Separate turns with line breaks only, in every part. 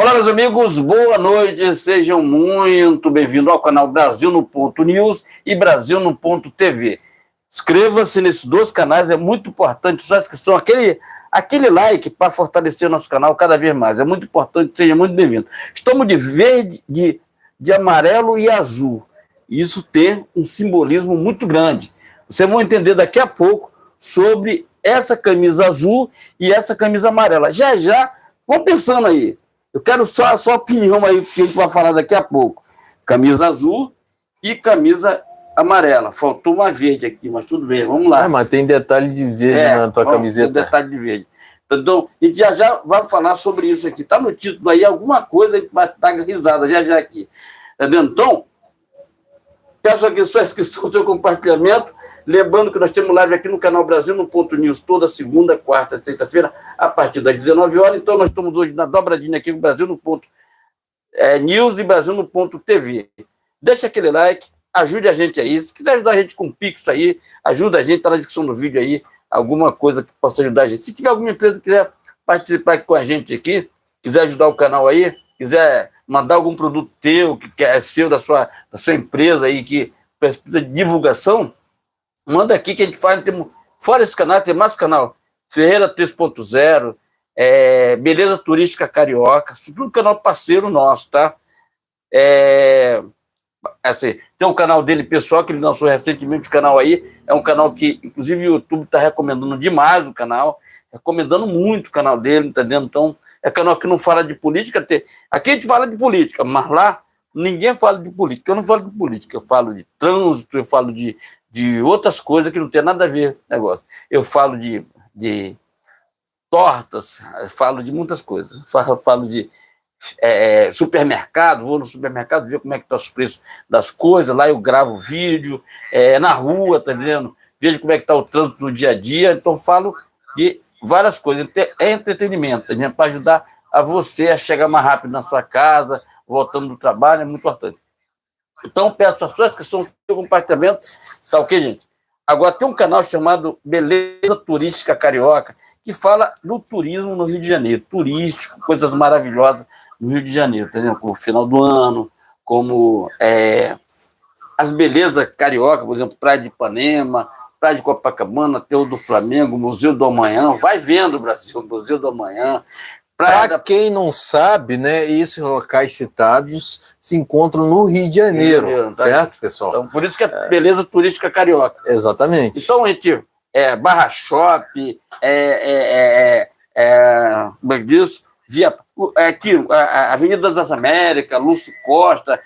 Olá, meus amigos, boa noite, sejam muito bem-vindos ao canal Brasil no Ponto News e Brasil no Ponto TV. Inscreva-se nesses dois canais, é muito importante sua inscrição, aquele like para fortalecer o nosso canal cada vez mais, é muito importante, seja muito bem-vindo. Estamos de verde, de amarelo e azul, isso tem um simbolismo muito grande. Vocês vão entender daqui a pouco sobre essa camisa azul e essa camisa amarela. Já, vão pensando aí. Eu quero só a sua opinião aí, que a gente vai falar daqui a pouco. Camisa azul e camisa amarela. Faltou uma verde aqui, mas tudo bem, vamos lá.
Mas tem detalhe de verde na tua camiseta.
Tem detalhe de verde. Então, a gente já vai falar sobre isso aqui. Está no título aí, alguma coisa a gente vai dar risada já aqui. Entendeu? Então, peço aqui sua inscrição, seu compartilhamento. Lembrando que nós temos live aqui no canal Brasil no Ponto News toda segunda, quarta e sexta-feira, a partir das 19 horas. Então, nós estamos hoje na dobradinha aqui no Brasil no Ponto News e Brasil no Ponto TV. Deixa aquele like, ajude a gente aí. Se quiser ajudar a gente com o Pix aí, ajuda a gente, está na descrição do vídeo aí, alguma coisa que possa ajudar a gente. Se tiver alguma empresa que quiser participar aqui com a gente aqui, quiser ajudar o canal aí, quiser mandar algum produto teu, que é seu, da sua empresa aí, que precisa de divulgação, manda aqui que a gente faz. Fora esse canal, tem mais canal. Ferreira 3.0, Beleza Turística Carioca, tudo canal parceiro nosso, tá? Assim, tem um canal dele pessoal, que ele lançou recentemente o canal aí. É um canal que, inclusive, o YouTube está recomendando demais o canal, recomendando muito o canal dele, entendendo? Então, é canal que não fala de política. Aqui a gente fala de política, mas lá ninguém fala de política. Eu não falo de política, eu falo de trânsito, eu falo de outras coisas que não tem nada a ver com o negócio. Eu falo de tortas, falo de muitas coisas. Falo de supermercado, vou no supermercado ver como é que estão os preços das coisas, lá eu gravo vídeo, na rua, tá entendendo? Vejo como é que está o trânsito no dia a dia, então falo de várias coisas. É entretenimento, tá entendendo? Para ajudar a você a chegar mais rápido na sua casa, voltando do trabalho, é muito importante. Então, peço a sua inscrição, seu compartilhamento, tá ok, gente? Agora, tem um canal chamado Beleza Turística Carioca, que fala do turismo no Rio de Janeiro, turístico, coisas maravilhosas no Rio de Janeiro, entendeu? Como o final do ano, como as belezas carioca, por exemplo, Praia de Ipanema, Praia de Copacabana, Aterro do Flamengo, Museu do Amanhã, vai vendo, Brasil, Museu do Amanhã.
Para quem não sabe, né, esses locais citados se encontram no Rio de Janeiro, tá? Certo, pessoal?
Então, por isso que é Beleza Turística Carioca.
Exatamente.
Então, a gente, Barra Shop, como é que diz? Aqui, a Avenida das Américas, Lúcio Costa,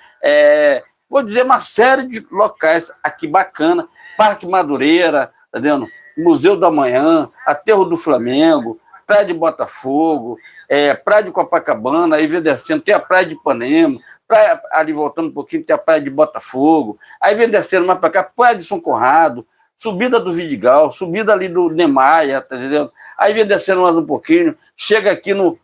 vou dizer uma série de locais aqui bacana, Parque Madureira, tá vendo? Museu do Amanhã, Aterro do Flamengo, Praia de Botafogo, Praia de Copacabana, aí vem descendo, tem a Praia de Ipanema, ali voltando um pouquinho, tem a Praia de Botafogo, aí vem descendo mais para cá, Praia de São Conrado, subida do Vidigal, subida ali do Nemaia, tá entendendo? Aí vem descendo mais um pouquinho, chega aqui no...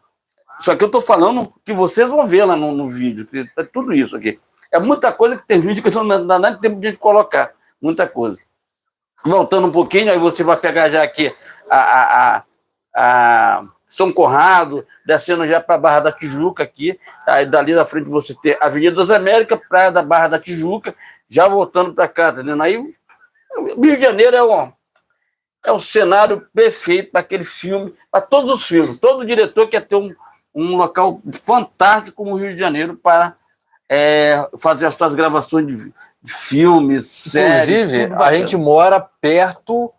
Só que eu estou falando que vocês vão ver lá no vídeo, é tudo isso aqui. É muita coisa que tem vídeo que não dá nem tempo de a gente colocar, muita coisa. Voltando um pouquinho, aí você vai pegar já aqui a São Conrado, descendo já para a Barra da Tijuca aqui, aí dali da frente você tem a Avenida das Américas, Praia da Barra da Tijuca, já voltando para cá, tá entendendo? Aí o Rio de Janeiro é um cenário perfeito para aquele filme, para todos os filmes, todo diretor quer ter um local fantástico como o Rio de Janeiro para fazer as suas gravações de filmes, séries.
Inclusive, a gente mora perto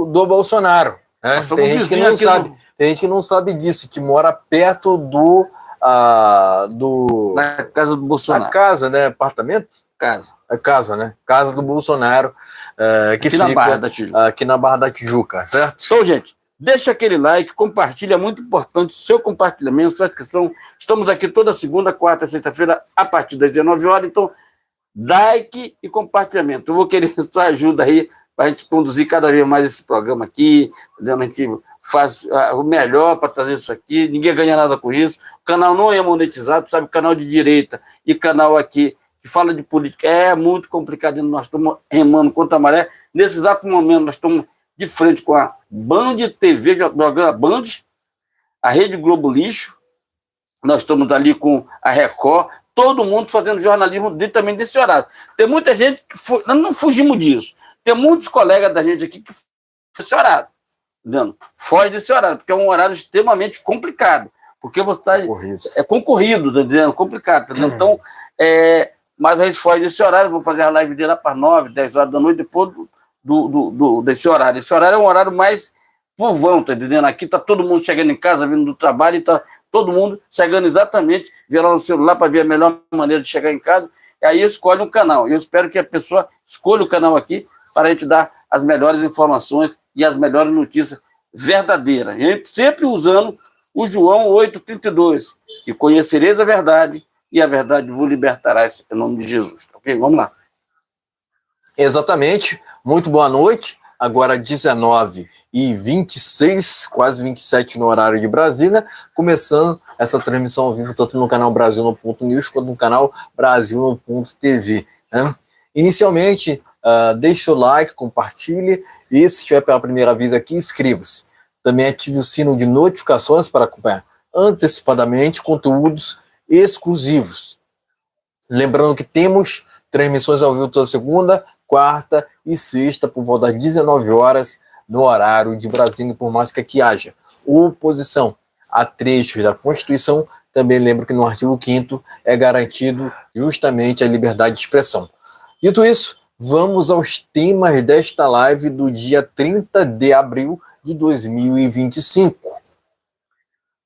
do Bolsonaro. Né? Tem gente que não sabe. Tem gente que não sabe disso, que mora perto
na casa do Bolsonaro.
A casa, né? Apartamento?
Casa.
A casa, né? Casa do Bolsonaro, que
aqui
fica
na Barra da Tijuca.
Aqui na Barra da Tijuca, certo?
Então, gente, deixa aquele like, compartilha, é muito importante seu compartilhamento, sua inscrição. Estamos aqui toda segunda, quarta e sexta-feira, a partir das 19 horas, então like e compartilhamento. Eu vou querer sua ajuda aí para a gente conduzir cada vez mais esse programa aqui, a gente faz o melhor para trazer isso aqui, ninguém ganha nada com isso, o canal não é monetizado, sabe, canal de direita e canal aqui que fala de política é muito complicado, nós estamos remando contra a maré, nesse exato momento nós estamos de frente com a Band TV, programa Band, a Rede Globo Lixo, nós estamos ali com a Record, todo mundo fazendo jornalismo também desse horário. Tem muita gente que nós não fugimos disso. Tem muitos colegas da gente aqui que esse horário, entendeu? Foge desse horário, porque é um horário extremamente complicado, porque você está concorrido, tá entendendo? Complicado, tá entendendo? Então, mas a gente foge desse horário, vou fazer a live dele lá para 9, 10 horas da noite, depois desse horário. Esse horário é um horário mais povão, tá entendendo? Aqui tá todo mundo chegando em casa, vindo do trabalho, e tá todo mundo chegando exatamente, vê lá no celular para ver a melhor maneira de chegar em casa, e aí escolhe um canal. Eu espero que a pessoa escolha o canal aqui para a gente dar as melhores informações e as melhores notícias verdadeiras. E sempre usando o João 8,32, que conhecereis a verdade, e a verdade vos libertará, em nome de Jesus. Ok? Vamos lá.
Exatamente. Muito boa noite. Agora 19h26, quase 27 no horário de Brasília, começando essa transmissão ao vivo, tanto no canal Brasil no Ponto News, quanto no canal Brasil no Ponto TV. Né? Inicialmente, deixe o like, compartilhe, e se estiver pela primeira vez aqui, inscreva-se. Também ative o sino de notificações para acompanhar antecipadamente conteúdos exclusivos. Lembrando que temos transmissões ao vivo toda segunda, quarta e sexta, por volta das 19 horas, no horário de Brasília, por mais que aqui haja oposição a trechos da Constituição, também lembro que no artigo 5º é garantido justamente a liberdade de expressão. Dito isso, vamos aos temas desta live do dia 30 de abril de 2025.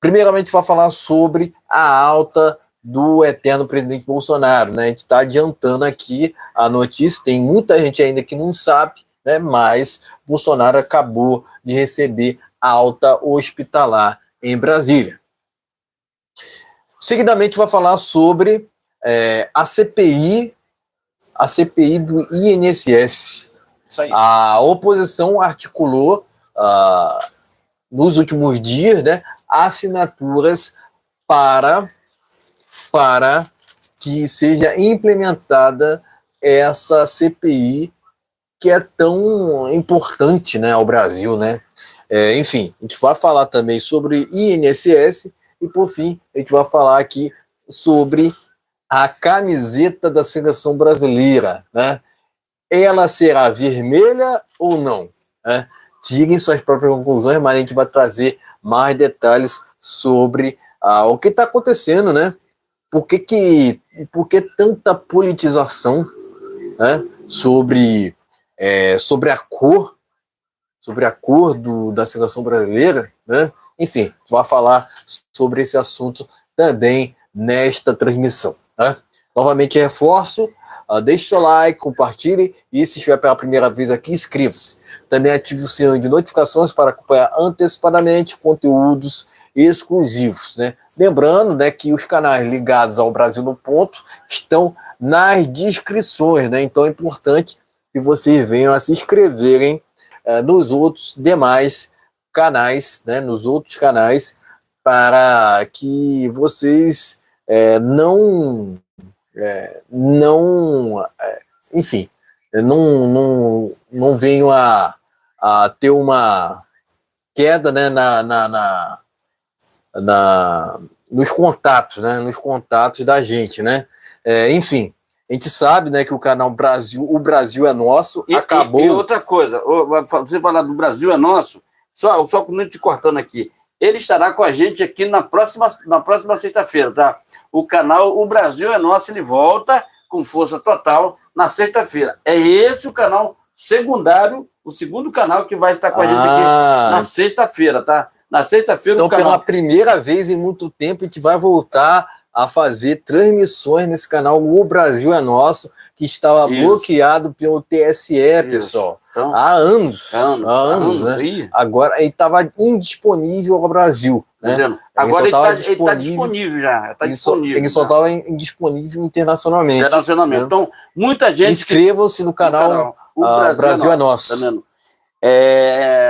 Primeiramente, vai falar sobre a alta do eterno presidente Bolsonaro, né? A gente está adiantando aqui a notícia, tem muita gente ainda que não sabe, né? Mas Bolsonaro acabou de receber alta hospitalar em Brasília. Seguidamente, vai falar sobre a CPI do INSS.
Isso aí.
A oposição articulou nos últimos dias, né, assinaturas para que seja implementada essa CPI que é tão importante, né, ao Brasil, né? Enfim, a gente vai falar também sobre INSS e, por fim, a gente vai falar aqui sobre a camiseta da seleção brasileira, né? Ela será vermelha ou não? Né? Tirem suas próprias conclusões, mas a gente vai trazer mais detalhes sobre o que está acontecendo, né? Por que tanta politização, né? sobre a cor da seleção brasileira, né? Enfim, vai falar sobre esse assunto também nesta transmissão. Né? Novamente reforço, deixe seu like, compartilhe e se estiver pela primeira vez aqui, inscreva-se. Também ative o sino de notificações para acompanhar antecipadamente conteúdos exclusivos. Né? Lembrando, né, que os canais ligados ao Brasil no Ponto estão nas descrições, né? Então é importante que vocês venham a se inscreverem nos outros demais canais, né? Nos outros canais, para que vocês enfim, não venham a ter uma queda, né, nos contatos, né, nos contatos da gente, né? Enfim, a gente sabe, né, que o canal O Brasil é Nosso acabou.
E outra coisa, você falar do Brasil é Nosso, só te cortando aqui, ele estará com a gente aqui na próxima sexta-feira, tá? O canal O Brasil é Nosso, ele volta com força total na sexta-feira. É esse o canal secundário, o segundo canal que vai estar com a gente aqui na sexta-feira, tá? Na sexta-feira
então,
o canal...
pela primeira vez em muito tempo, a gente vai voltar a fazer transmissões nesse canal O Brasil é Nosso, que estava bloqueado pelo TSE, pessoal. Então, há anos, né? Agora ele estava indisponível ao Brasil. Né?
Agora ele está disponível já.
Ele só estava indisponível internacionalmente.
Né? Então, muita gente...
Inscrevam-se no canal O Brasil é Nosso.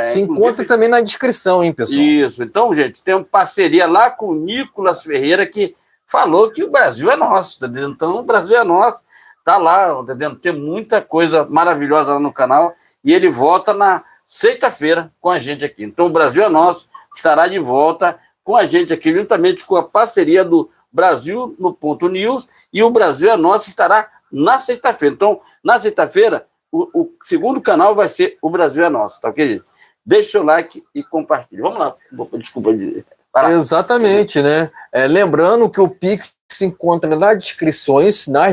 Se encontra também na descrição, hein, pessoal?
Isso. Então, gente, tem uma parceria lá com o Nicolas Ferreira, que falou que o Brasil é nosso, tá entendendo? Então, o Brasil é nosso, tá lá, tá entendendo? Tem muita coisa maravilhosa lá no canal, e ele volta na sexta-feira com a gente aqui. Então, o Brasil é Nosso estará de volta com a gente aqui, juntamente com a parceria do Brasil no Ponto News, e o Brasil é Nosso estará na sexta-feira. Então, na sexta-feira, o segundo canal vai ser o Brasil é Nosso, tá ok, gente? Deixe seu like e compartilhe. Vamos lá. Desculpa.
Exatamente, né? Lembrando que o Pix se encontra nas descrições, né?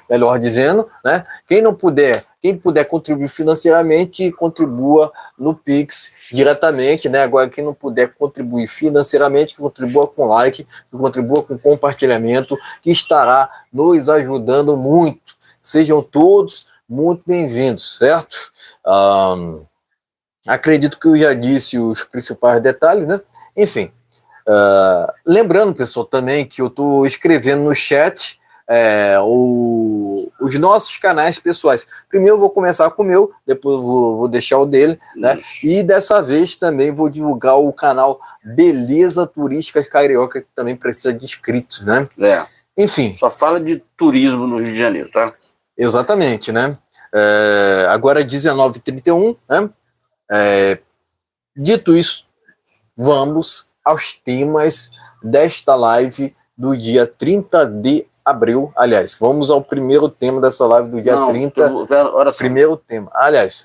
Melhor dizendo, né? Quem puder contribuir financeiramente, contribua no Pix diretamente, né? Agora, quem não puder contribuir financeiramente, que contribua com like, que contribua com compartilhamento, que estará nos ajudando muito. Sejam todos muito bem-vindos, certo? Acredito que eu já disse os principais detalhes, né? Enfim, lembrando, pessoal, também que eu estou escrevendo no chat os nossos canais pessoais. Primeiro eu vou começar com o meu, depois eu vou deixar o dele, né? E dessa vez também vou divulgar o canal Beleza Turística Carioca, que também precisa de inscritos, né? Enfim.
Só fala de turismo no Rio de Janeiro, tá?
Exatamente, né? Agora é 19h31, né? Dito isso, vamos aos temas desta live do dia 30 de abril. Aliás, vamos ao primeiro tema dessa live do dia 30. Primeiro tema. Aliás,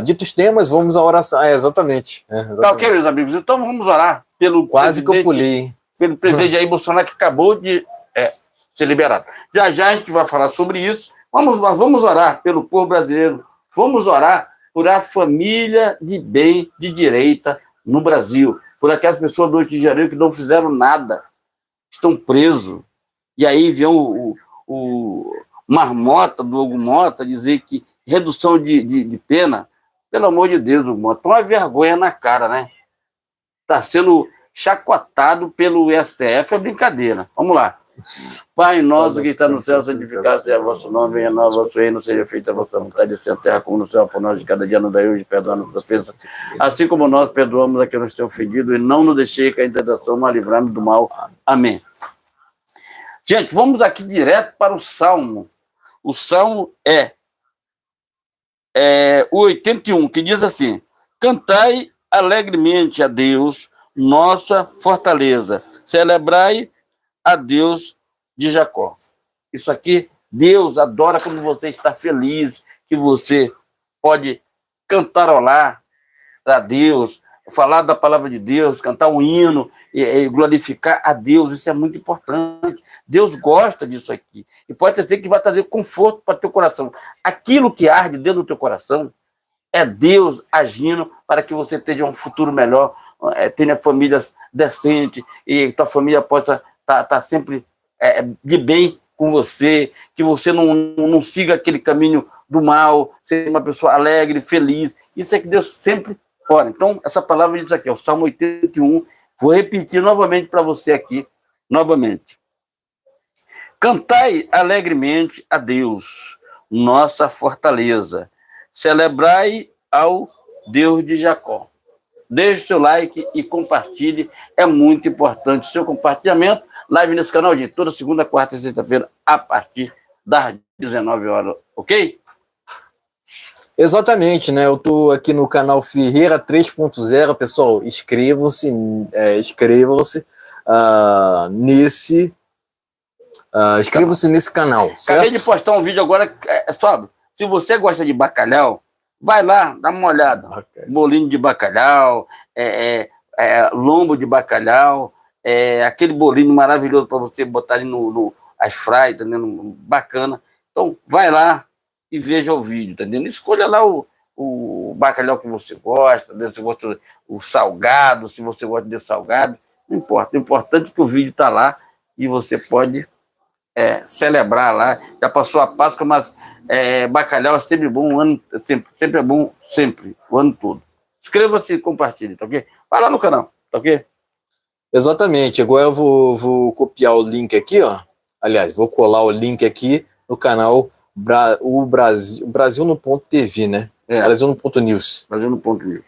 ditos temas, vamos à oração. Exatamente.
Tá ok, meus amigos. Então vamos orar pelo
Quase que eu pulei.
Pelo presidente Jair Bolsonaro, que acabou de ser liberado. Já a gente vai falar sobre isso. Vamos orar pelo povo brasileiro. Vamos orar por a família de bem, de direita no Brasil, por aquelas pessoas do Rio de Janeiro que não fizeram nada, estão presos. E aí vem o marmota do Hugo Mota dizer que redução de pena, pelo amor de Deus, Hugo Mota, uma vergonha na cara, né? Está sendo chacotado pelo STF, é brincadeira. Vamos lá. Pai nosso que está no céu, santificado seja o vosso nome, venha a nós o vosso reino, seja feita a vossa vontade, assim na terra como no céu, por nós de cada dia nos dai hoje, perdoa nossas ofensas, assim como nós perdoamos a quem nos tem ofendido, e não nos deixei cair em tentação, mas livrai-nos do mal. Amém. Gente, vamos aqui direto para o Salmo. O Salmo é o 81, que diz assim: cantai alegremente a Deus, nossa fortaleza, celebrai a Deus de Jacó. Isso aqui, Deus adora quando você está feliz, que você pode cantarolar a Deus, falar da palavra de Deus, cantar um hino e glorificar a Deus. Isso é muito importante. Deus gosta disso aqui. E pode ser que vai trazer conforto para o teu coração. Aquilo que arde dentro do teu coração é Deus agindo para que você tenha um futuro melhor, tenha famílias decentes e tua família possa tá sempre de bem com você, que você não siga aquele caminho do mal, seja uma pessoa alegre, feliz. Isso é que Deus sempre ora. Então, essa palavra diz aqui, o Salmo 81, vou repetir novamente para você aqui, novamente. Cantai alegremente a Deus, nossa fortaleza. Celebrai ao Deus de Jacó. Deixe seu like e compartilhe, é muito importante o seu compartilhamento. Live nesse canal de toda segunda, quarta e sexta-feira, a partir das 19 horas, ok?
Exatamente, né? Eu tô aqui no canal Ferreira 3.0, pessoal, inscrevam-se nesse canal, certo?
Acabei de postar um vídeo agora, sabe? Se você gosta de bacalhau, vai lá, dá uma olhada. Bolinho de bacalhau, lombo de bacalhau, aquele bolinho maravilhoso para você botar ali no as fry, tá entendendo? Bacana. Então, vai lá e veja o vídeo, tá entendendo? Escolha lá o bacalhau que você gosta, se você gosta o salgado, se você gosta de salgado, não importa. O importante é que o vídeo está lá e você pode celebrar lá. Já passou a Páscoa, mas bacalhau é sempre bom, sempre é bom, sempre, o ano todo. Inscreva-se e compartilhe, tá ok? Vai lá no canal, tá ok?
Exatamente. Agora eu vou copiar o link aqui, ó. Aliás, vou colar o link aqui no canal Brasil no ponto TV, né? Brasil no ponto News.
Brasil no ponto News.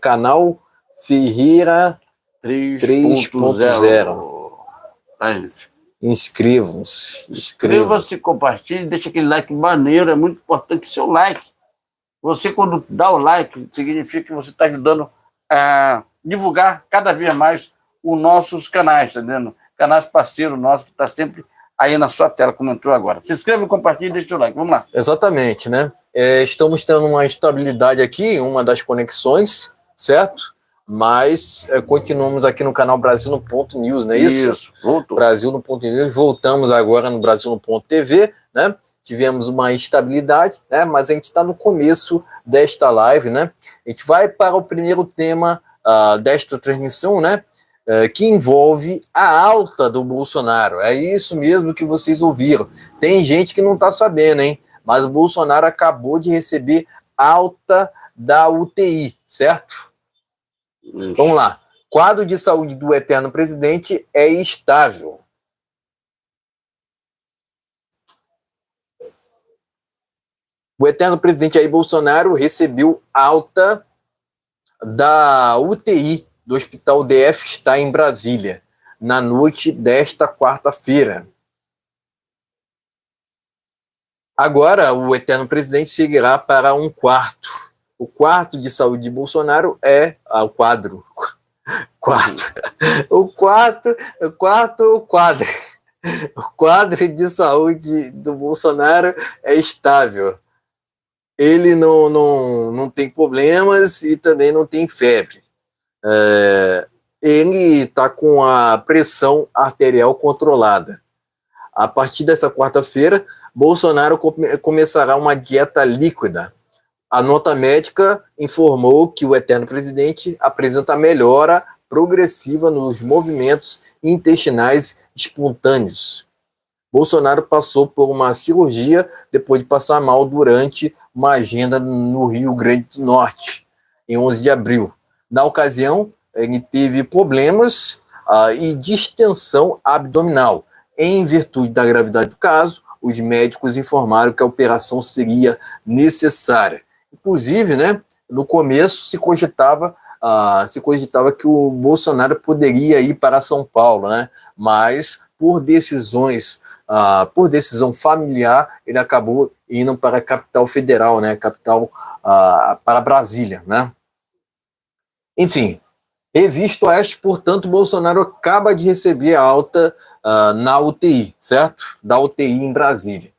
Canal Ferreira 3.0.
Tá, gente?
Inscrevam-se.
Inscreva-se, compartilhe, deixa aquele like maneiro, é muito importante o seu like. Você, quando dá o like, significa que você está ajudando divulgar cada vez mais os nossos canais, tá entendendo? Canais parceiros nossos que está sempre aí na sua tela, como entrou agora. Se inscreva, compartilhe e deixa o like. Vamos lá.
Exatamente, né? Estamos tendo uma instabilidade aqui em uma das conexões, certo? Mas continuamos aqui no canal Brasil no Ponto News, não é isso?
Isso, voltou.
Brasil no Ponto News. Voltamos agora no Brasil no Ponto TV, né? Tivemos uma instabilidade, né? Mas a gente está no começo desta live, né? A gente vai para o primeiro tema desta transmissão, né? Que envolve a alta do Bolsonaro. É isso mesmo que vocês ouviram. Tem gente que não está sabendo, hein? Mas o Bolsonaro acabou de receber alta da UTI, certo?
Isso.
Vamos lá. Quadro de saúde do eterno presidente é estável. O eterno presidente Jair Bolsonaro recebeu alta da UTI do Hospital DF está em Brasília, na noite desta quarta-feira. Agora, o eterno presidente seguirá para um quarto. O quarto de saúde de Bolsonaro é o quadro. O quadro de saúde do Bolsonaro é estável. Ele não tem problemas e também não tem febre. Ele está com a pressão arterial controlada. A partir dessa quarta-feira, Bolsonaro começará uma dieta líquida. A nota médica informou que o eterno presidente apresenta melhora progressiva nos movimentos intestinais espontâneos. Bolsonaro passou por uma cirurgia depois de passar mal durante uma agenda no Rio Grande do Norte, em 11 de abril. Na ocasião, ele teve problemas e distensão abdominal. Em virtude da gravidade do caso, os médicos informaram que a operação seria necessária. Inclusive, né, no começo se cogitava que o Bolsonaro poderia ir para São Paulo, né, mas por decisão familiar, ele acabou indo para a capital federal, né, para Brasília, né. Enfim, Revista Oeste, portanto, Bolsonaro acaba de receber a alta na UTI, certo? Da UTI em Brasília.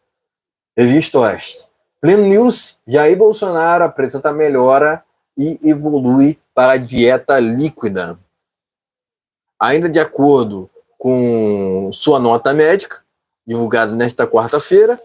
Revista Oeste. Pleno News, Jair Bolsonaro apresenta melhora e evolui para a dieta líquida. Ainda de acordo com sua nota médica, divulgada nesta quarta-feira,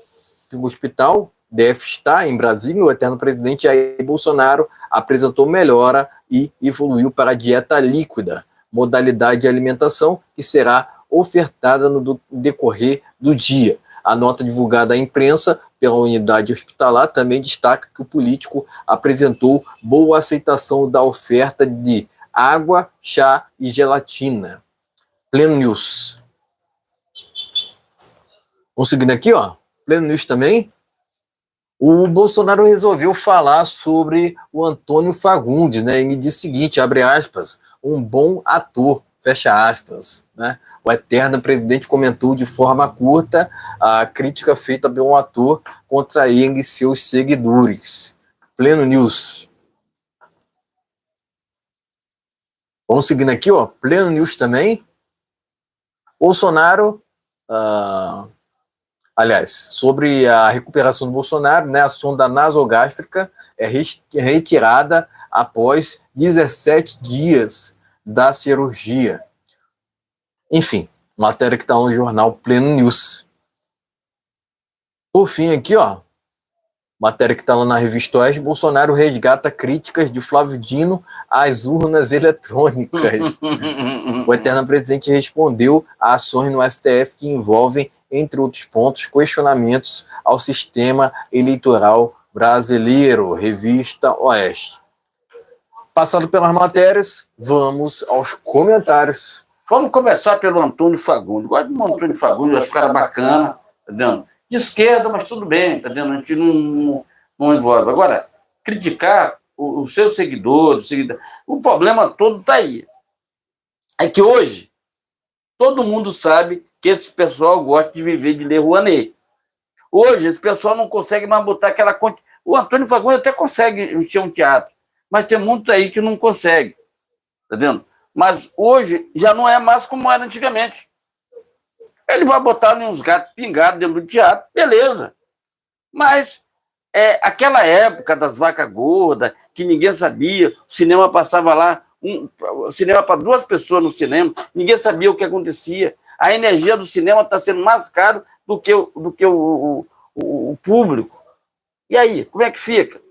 o hospital DF está em Brasília, o eterno presidente Jair Bolsonaro apresentou melhora e evoluiu para a dieta líquida, modalidade de alimentação que será ofertada no decorrer do dia. A nota divulgada à imprensa pela unidade hospitalar também destaca que o político apresentou boa aceitação da oferta de água, chá e gelatina. Pleno News. Vamos seguindo aqui, ó. Pleno News também. O Bolsonaro resolveu falar sobre o Antônio Fagundes, né? Ele disse o seguinte, abre aspas, um bom ator, fecha aspas, né? O eterno presidente comentou de forma curta a crítica feita por um ator contra ele e seus seguidores. Pleno News. Vamos seguindo aqui, ó. Pleno News também. Bolsonaro... Aliás, sobre a recuperação do Bolsonaro, né, a sonda nasogástrica é retirada após 17 dias da cirurgia. Enfim, matéria que está no jornal Pleno News. Por fim, aqui, ó, matéria que está lá na Revista Oeste, Bolsonaro resgata críticas de Flávio Dino às urnas eletrônicas. O eterno presidente respondeu a ações no STF que envolvem, entre outros pontos, questionamentos ao sistema eleitoral brasileiro. Revista Oeste. Passando pelas matérias, vamos aos comentários.
Vamos começar pelo Antônio Fagundes. Gosto do Antônio Fagundes, acho que cara bacana, tá vendo? De esquerda, mas tudo bem, tá vendo? A gente não envolve. Agora, criticar os seus seguidores, o problema todo está aí. É que hoje, todo mundo sabe que esse pessoal gosta de viver de Lei Rouanet. Hoje, esse pessoal não consegue mais botar aquela... O Antônio Fagundes até consegue encher um teatro, mas tem muitos aí que não consegue. entendendo? Mas hoje já não é mais como era antigamente. Ele vai botar uns gatos pingados dentro do teatro, beleza. Mas aquela época das vacas gordas, que ninguém sabia, o cinema passava lá, o cinema para 2 pessoas no cinema, ninguém sabia o que acontecia. A energia do cinema está sendo mais caro do que o público. E aí, como é que fica?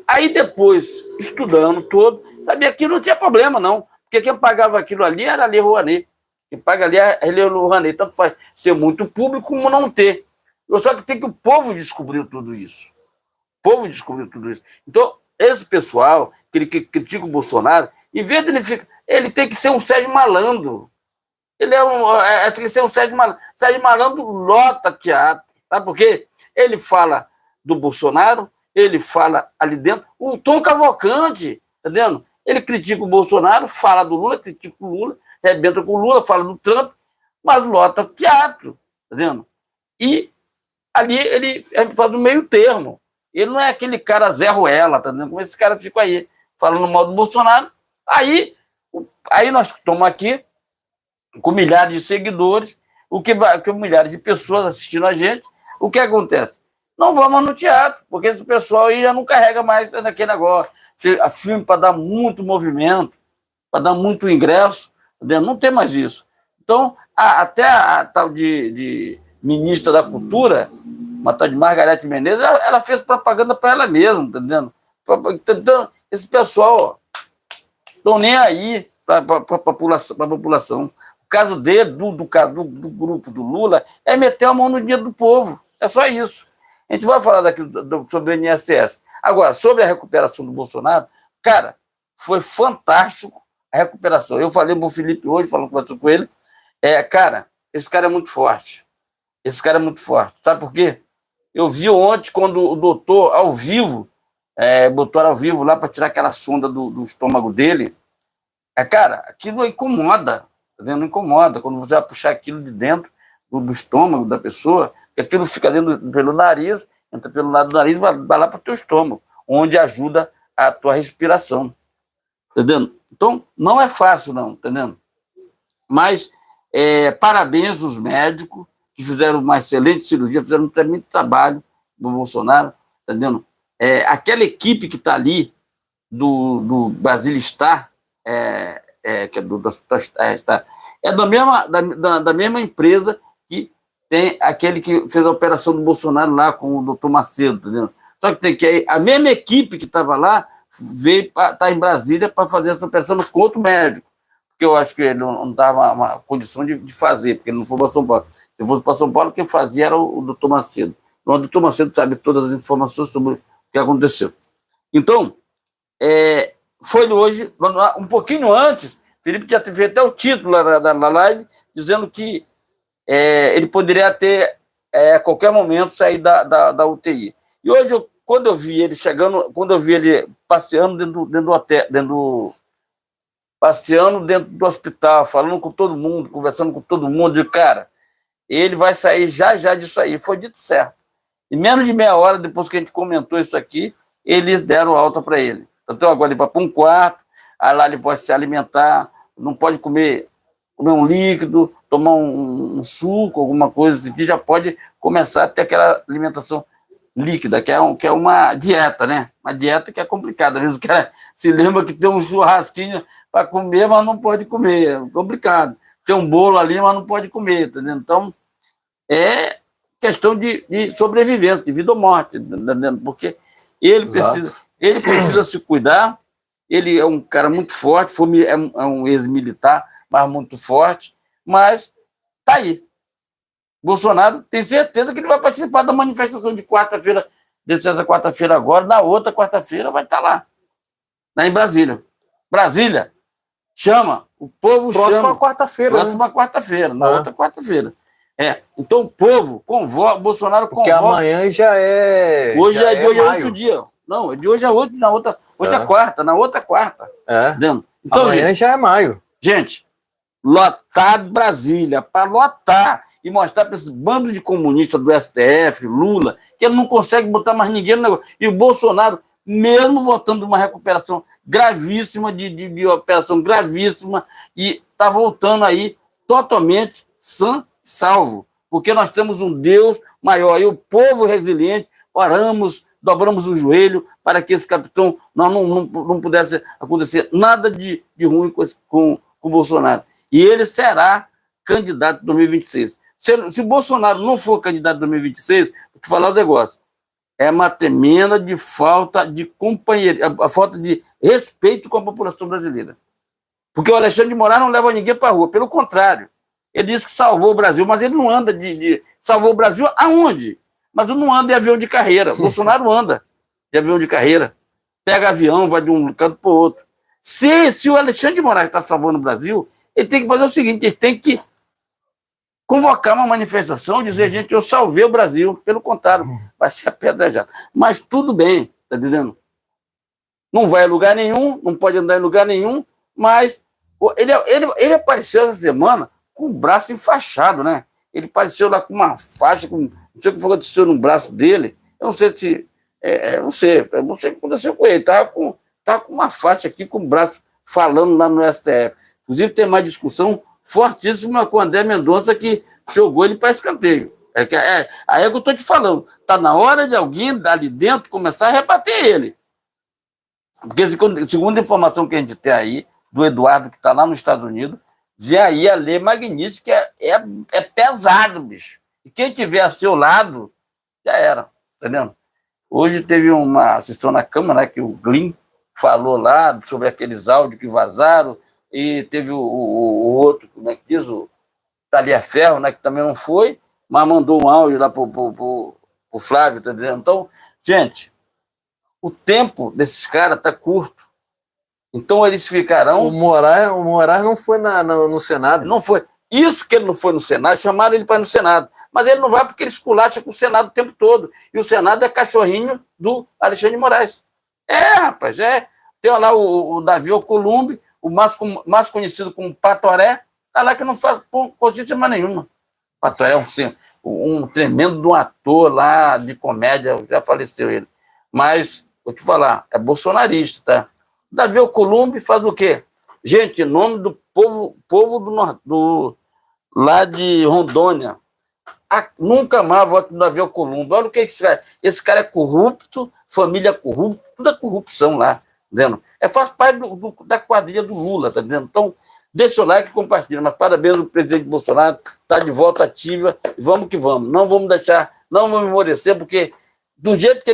Aí depois, estudando todo, sabia que não tinha problema, não. Porque quem pagava aquilo ali era a Lei Rouanet. Quem paga ali é a Lei Rouanet. Tanto faz ter muito público como não ter. Só que tem que o povo descobriu tudo isso. O povo descobriu tudo isso. Então, esse pessoal que critica o Bolsonaro, em vez de ele tem que ser um Sérgio Malandro. Ele tem que ser um Sérgio Malandro. Sérgio Malandro lota teatro. Sabe por quê? Ele fala do Bolsonaro, ele fala ali dentro, o Tom Cavalcante, tá vendo? Ele critica o Bolsonaro, fala do Lula, critica o Lula, arrebenta com o Lula, fala do Trump, mas lota teatro, tá vendo? E ali ele faz o meio termo. Ele não é aquele cara Zé Ruela, tá vendo? Como esse cara fica aí, falando mal do Bolsonaro. Aí nós estamos aqui com milhares de seguidores, com milhares de pessoas assistindo a gente. O que acontece? Não vamos no teatro, porque esse pessoal aí já não carrega mais naquele negócio. Filme para dar muito movimento, para dar muito ingresso, não tem mais isso. Então, até a tal de ministra da Cultura, uma tal de Margarete Menezes, ela fez propaganda para ela mesma, entendendo? Então, esse pessoal estão nem aí para a população. O caso dele, do grupo do Lula, é meter a mão no dinheiro do povo. É só isso. A gente vai falar daqui sobre o INSS. Agora, sobre a recuperação do Bolsonaro, cara, foi fantástico a recuperação. Eu falei para o Felipe hoje, conversando com ele, cara, esse cara é muito forte. Esse cara é muito forte. Sabe por quê? Eu vi ontem, quando o doutor, ao vivo, botou ao vivo lá para tirar aquela sonda do estômago dele. Cara, aquilo incomoda, tá vendo? Incomoda. Quando você vai puxar aquilo de dentro do estômago da pessoa, que aquilo fica dentro pelo nariz, entra pelo lado do nariz, vai lá para o teu estômago, onde ajuda a tua respiração. Entendendo? Então, não é fácil, não, entendendo? Mas, parabéns aos médicos que fizeram uma excelente cirurgia, fizeram um tremendo trabalho do Bolsonaro, entendendo? Aquela equipe que está ali, do Basilistar, que é do Hospital Star, é da mesma empresa que tem aquele que fez a operação do Bolsonaro lá com o doutor Macedo, entendeu? Só que tem que a mesma equipe que estava lá veio tá em Brasília para fazer essa operação, mas com outro médico, porque eu acho que ele não dava uma condição de fazer, porque ele não foi para São Paulo. Se fosse para São Paulo, quem fazia era o doutor Macedo. Então, o doutor Macedo sabe todas as informações sobre o que aconteceu. Então, foi hoje, um pouquinho antes, Felipe já teve até o título da live, dizendo que ele poderia ter, a qualquer momento, sair da UTI. E hoje, quando eu vi ele chegando, quando eu vi ele passeando passeando dentro do hospital, falando com todo mundo, conversando com todo mundo, eu digo, cara, ele vai sair já disso aí. Foi dito certo. E menos de meia hora depois que a gente comentou isso aqui, eles deram alta para ele. Então, agora ele vai para um quarto, aí lá ele pode se alimentar, não pode comer um líquido, tomar um suco, alguma coisa assim, já pode começar a ter aquela alimentação líquida, que é uma dieta, né? Uma dieta que é complicada. Às vezes o cara se lembra que tem um churrasquinho para comer, mas não pode comer. É complicado. Tem um bolo ali, mas não pode comer, entendeu? Então, é questão de sobrevivência, de vida ou morte, entendeu? Porque ele precisa se cuidar. Ele é um cara muito forte, é um ex-militar, mas muito forte, mas está aí. Bolsonaro tem certeza que ele vai participar da manifestação de quarta-feira, dessa quarta-feira agora, na outra quarta-feira vai estar lá em Brasília. Brasília, chama, o povo chama.
Próxima quarta-feira.
Próxima quarta-feira, na outra quarta-feira. Então o povo convoca, Bolsonaro convoca.
Porque amanhã já é.
Hoje é 8 dias. Não, de hoje é 8, na outra. Hoje é quarta, na outra quarta. Então,
amanhã já é maio.
Gente, lotar Brasília, para lotar e mostrar para esse bando de comunistas do STF, Lula, que ele não consegue botar mais ninguém no negócio. E o Bolsonaro mesmo voltando de uma recuperação gravíssima, de operação gravíssima, e está voltando aí totalmente sã e salvo, porque nós temos um Deus maior, e o povo resiliente, oramos, dobramos o joelho para que esse capitão não pudesse acontecer nada de ruim com o Bolsonaro. E ele será candidato em 2026. Se o Bolsonaro não for candidato em 2026, vou te falar o negócio, é uma tremenda de falta de companheirismo, a falta de respeito com a população brasileira. Porque o Alexandre de Moraes não leva ninguém para a rua, pelo contrário. Ele disse que salvou o Brasil, mas ele não anda salvou o Brasil aonde? Mas não anda de avião de carreira. Bolsonaro anda de avião de carreira. Pega avião, vai de um canto para o outro. Se o Alexandre de Moraes está salvando o Brasil, ele tem que fazer o seguinte, ele tem que convocar uma manifestação, dizer, gente, eu salvei o Brasil. Pelo contrário, vai ser apedrejado. Mas tudo bem, tá entendendo? Não vai a lugar nenhum, não pode andar em lugar nenhum, mas ele apareceu essa semana com o braço enfaixado, né? Ele apareceu lá com uma faixa, não sei o que aconteceu no braço dele, eu não sei se... não sei o que aconteceu com ele, estava com uma faixa aqui, com o braço falando lá no STF. Inclusive tem uma discussão fortíssima com o André Mendonça, que jogou ele para escanteio. Aí é que eu estou te falando, está na hora de alguém ali dentro começar a rebater ele. Porque, segundo a informação que a gente tem aí, do Eduardo, que está lá nos Estados Unidos, vê aí a lei Magnitsky, que é pesado, bicho. E quem tiver a seu lado, já era, entendeu? Hoje teve uma sessão na Câmara, né, que o Glyn falou lá sobre aqueles áudios que vazaram, e teve o outro, como é que diz, o Talhaferro, né, que também não foi, mas mandou um áudio lá pro Flávio, tá entendendo? Então, gente, o tempo desses caras está curto. Então eles ficarão...
O Moraes não foi no Senado.
Não foi. Isso que ele não foi no Senado, chamaram ele para ir no Senado. Mas ele não vai porque ele esculacha com o Senado o tempo todo. E o Senado é cachorrinho do Alexandre de Moraes. Rapaz, Tem lá o Davi Alcolumbre, o mais conhecido como Patoré, está lá que não faz consciência mais nenhuma. Patoré é um tremendo de um ator lá de comédia, já faleceu ele. Mas, vou te falar, é bolsonarista, tá? Davi Alcolumbre faz o quê? Gente, em nome do povo lá de Rondônia, nunca mais voto no Davi Alcolumbre. Olha o que esse cara é corrupto, família corrupta, tudo é corrupção lá, entendeu? Faz parte da quadrilha do Lula, tá entendendo? Então, deixa o like e compartilha. Mas parabéns ao presidente Bolsonaro, está de volta ativa, e vamos que vamos. Não vamos deixar, não vamos esmorecer, porque do jeito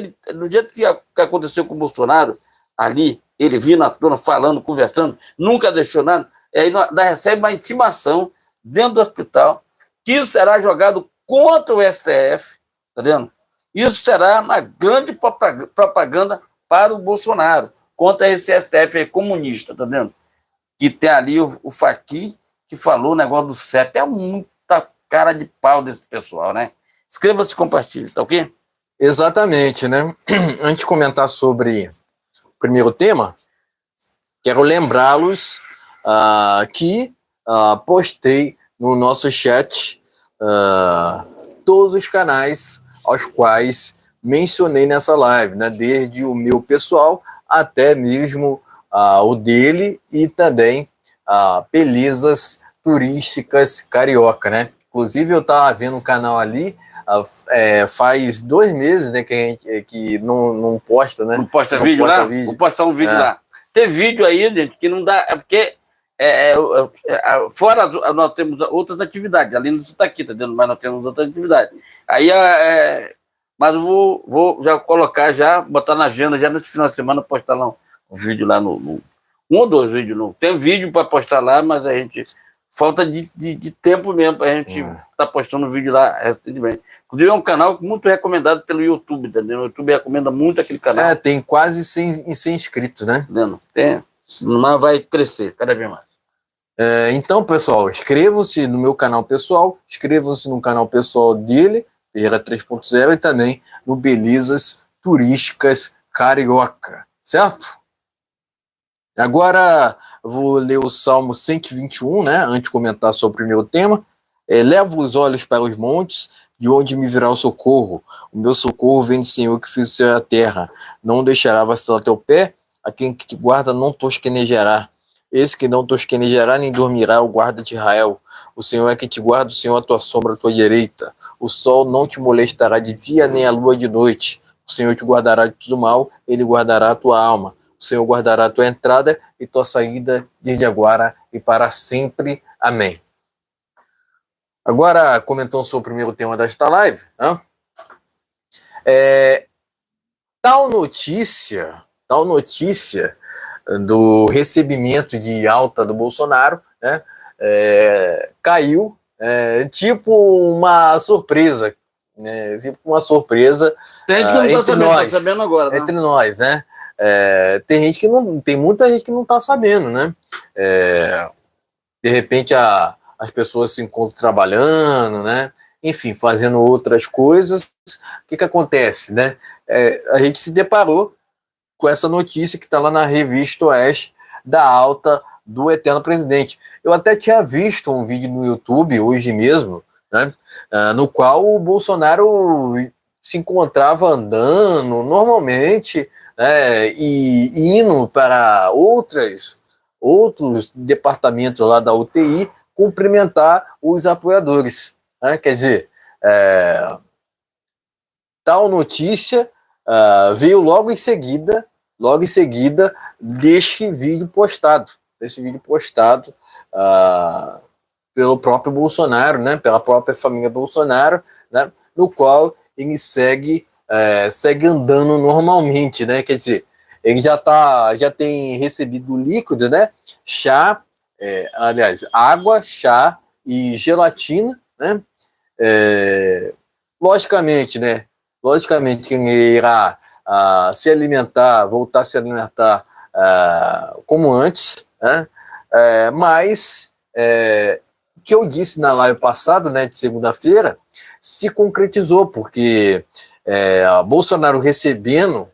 que aconteceu com o Bolsonaro, ali, ele vindo à tona, falando, conversando, nunca deixou nada, aí recebe uma intimação dentro do hospital, que isso será jogado contra o STF, tá vendo? Isso será uma grande propaganda para o Bolsonaro, contra esse STF comunista, tá vendo? Que tem ali o Fachin, que falou o negócio do CEP, é muita cara de pau desse pessoal, né? Inscreva-se e compartilhe, tá ok?
Exatamente, né? Antes de comentar sobre o primeiro tema, quero lembrá-los que postei no nosso chat todos os canais aos quais mencionei nessa live, né? Desde o meu pessoal até mesmo o dele e também Belezas Turísticas Carioca, né? Inclusive eu estava vendo o canal ali, faz 2 meses, né, que não posta, né?
Não posta vídeo lá? Vou postar um vídeo lá. Tem vídeo aí, gente, que não dá, porque fora nós temos outras atividades, além disso está aqui, tá vendo? Mas nós temos outras atividades. Aí, mas eu vou já colocar, botar na agenda, já nesse final de semana, postar lá um vídeo lá um ou 2 vídeos. Não. Tem vídeo para postar lá, mas a gente... Falta de tempo mesmo para a gente estar postando vídeo lá recentemente. Inclusive é um canal muito recomendado pelo YouTube, entendeu? O YouTube recomenda muito aquele canal.
Tem quase 100 inscritos, né?
Entendeu? Mas vai crescer cada vez mais.
Então, pessoal, inscrevam-se no meu canal pessoal, inscrevam-se no canal pessoal dele, Ferreira 3.0, e também no Belezas Turísticas Carioca, certo? Agora vou ler o Salmo 121, né? Antes de comentar sobre o primeiro tema. Leva os olhos para os montes, De onde me virá o socorro? O meu socorro vem do Senhor que fez o céu e a terra. Não deixará vacilar teu pé, a quem que te guarda não tosquenejará. Esse que não tosquenejará nem dormirá, o guarda de Israel. O Senhor é que te guarda, o Senhor é a tua sombra, a tua direita. O sol não te molestará de dia, nem a lua de noite. O Senhor te guardará de todo mal, ele guardará a tua alma. O Senhor guardará a tua entrada e tua saída desde agora e para sempre. Amém. Agora, comentando sobre o primeiro tema desta live, né? Tal notícia do recebimento de alta do Bolsonaro, né, caiu tipo uma surpresa, né, tipo uma surpresa
Tem gente que não está sabendo,
nós,
tá sabendo agora, né?
entre nós, né? Tem muita gente que não está sabendo, né? De repente as pessoas se encontram trabalhando, né? Enfim, fazendo outras coisas. O que acontece, né? A gente se deparou com essa notícia que está lá na revista Oeste da alta do eterno presidente. Eu até tinha visto um vídeo no YouTube hoje mesmo, né? No qual o Bolsonaro se encontrava andando normalmente, né? E indo para outros departamentos lá da UTI cumprimentar os apoiadores, né? Quer dizer, tal notícia veio logo em seguida deste vídeo postado pelo próprio Bolsonaro, né? Pela própria família Bolsonaro, né? No qual ele segue andando normalmente, né? Quer dizer, ele já tem recebido líquido, né? Chá, água, chá e gelatina, né? Logicamente, né? Logicamente, ele irá voltar a se alimentar como antes, né? Mas o que eu disse na live passada, né, de segunda-feira, se concretizou, porque Bolsonaro recebendo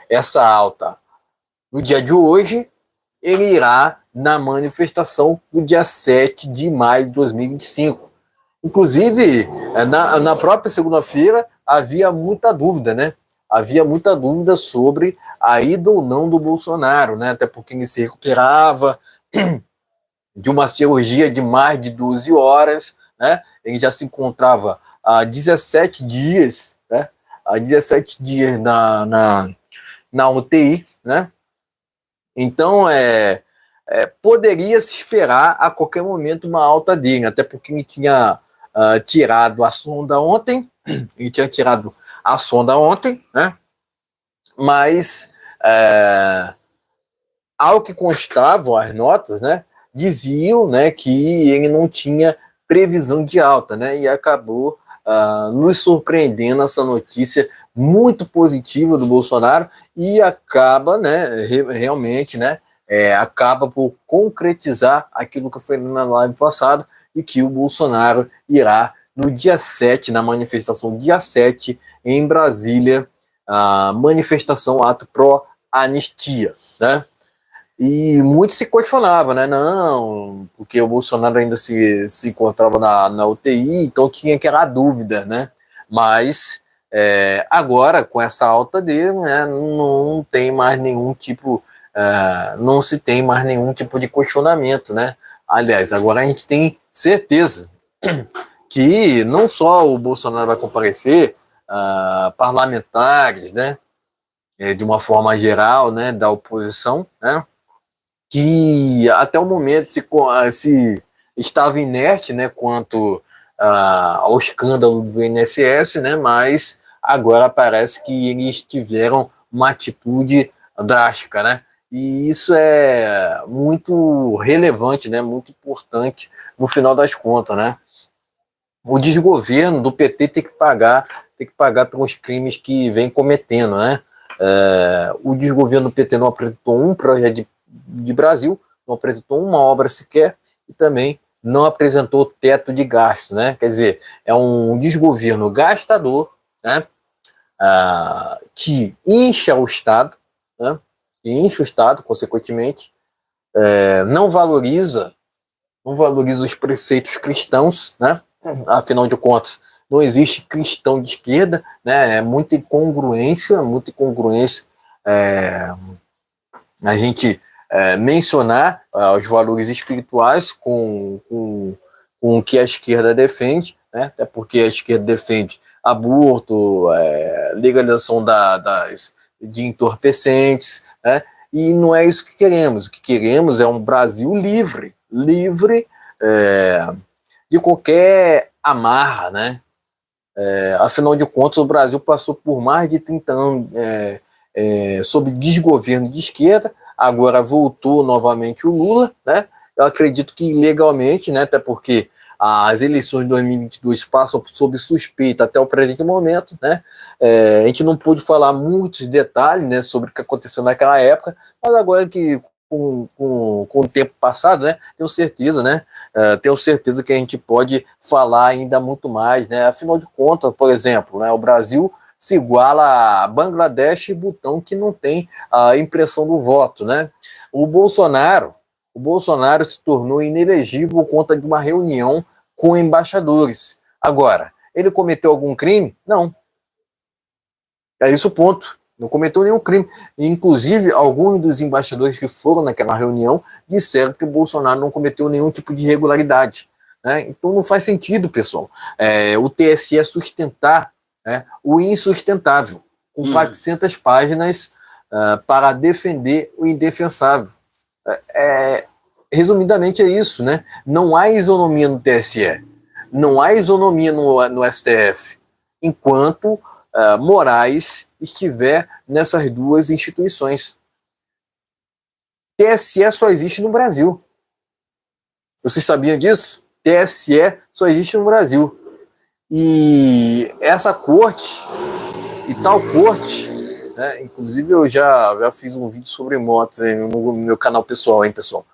essa alta no dia de hoje, ele irá na manifestação do dia 7 de maio de 2025. Inclusive, na própria segunda-feira, havia muita dúvida, né? Havia muita dúvida sobre a ida ou não do Bolsonaro, né? Até porque ele se recuperava de uma cirurgia de mais de 12 horas, né? Ele já se encontrava há 17 dias, né? Há 17 dias na UTI, né? Então, poderia se esperar a qualquer momento uma alta dele, até porque ele tinha tirado a sonda ontem, né? Mas ao que constavam as notas, né, diziam, né, que ele não tinha previsão de alta, né, e acabou nos surpreendendo essa notícia muito positiva do Bolsonaro e acaba, né, realmente, né, acaba por concretizar aquilo que foi na live passada e que o Bolsonaro irá no dia 7, na manifestação dia 7 em Brasília, a manifestação ato pró-anistia, né? E muito se questionava, né? Não, porque o Bolsonaro ainda se encontrava na UTI, então tinha aquela dúvida, né? Mas agora, com essa alta dele, né, não tem mais nenhum tipo, não se tem mais nenhum tipo de questionamento, né? Aliás, agora a gente tem certeza que não só o Bolsonaro vai comparecer, parlamentares, né? De uma forma geral, né, da oposição, né? Que até o momento se estava inerte, né, quanto ao escândalo do INSS, né, mas agora parece que eles tiveram uma atitude drástica, né, e isso é muito relevante, né, muito importante no final das contas, né. O desgoverno do PT tem que pagar pelos crimes que vem cometendo, né. O desgoverno do PT não apresentou um projeto de Brasil, não apresentou uma obra sequer e também não apresentou teto de gastos, né? Quer dizer, é um desgoverno gastador, né? Que incha o Estado, né? E incha o Estado, consequentemente, não valoriza os preceitos cristãos, né? Afinal de contas, não existe cristão de esquerda, né? É muita incongruência, a gente mencionar os valores espirituais com o que a esquerda defende, né? Até porque a esquerda defende aborto, legalização de entorpecentes, né? E não é isso que queremos. O que queremos é um Brasil livre, de qualquer amarra, né? Afinal de contas, o Brasil passou por mais de 30 anos sob desgoverno de esquerda, agora voltou novamente o Lula, né? Eu acredito que ilegalmente, né? Até porque as eleições de 2022 passam sob suspeita até o presente momento, né? A gente não pôde falar muitos detalhes, né, sobre o que aconteceu naquela época, mas agora que com o tempo passado, né, tenho certeza que a gente pode falar ainda muito mais, né? Afinal de contas, por exemplo, né, o Brasil se iguala a Bangladesh e Butão, que não tem a impressão do voto, né? O Bolsonaro se tornou inelegível por conta de uma reunião com embaixadores. Agora, ele cometeu algum crime? Não. É isso o ponto. Não cometeu nenhum crime. Inclusive, alguns dos embaixadores que foram naquela reunião disseram que o Bolsonaro não cometeu nenhum tipo de irregularidade. Né? Então não faz sentido, pessoal, o TSE sustentar, né, o insustentável, com 400 páginas para defender o indefensável. Resumidamente é isso, né? Não há isonomia no TSE, não há isonomia no STF, enquanto Moraes estiver nessas duas instituições. TSE só existe no Brasil. Vocês sabiam disso? TSE só existe no Brasil. E essa corte, e tal corte, né, inclusive eu já fiz um vídeo sobre motos no meu canal pessoal, hein, pessoal?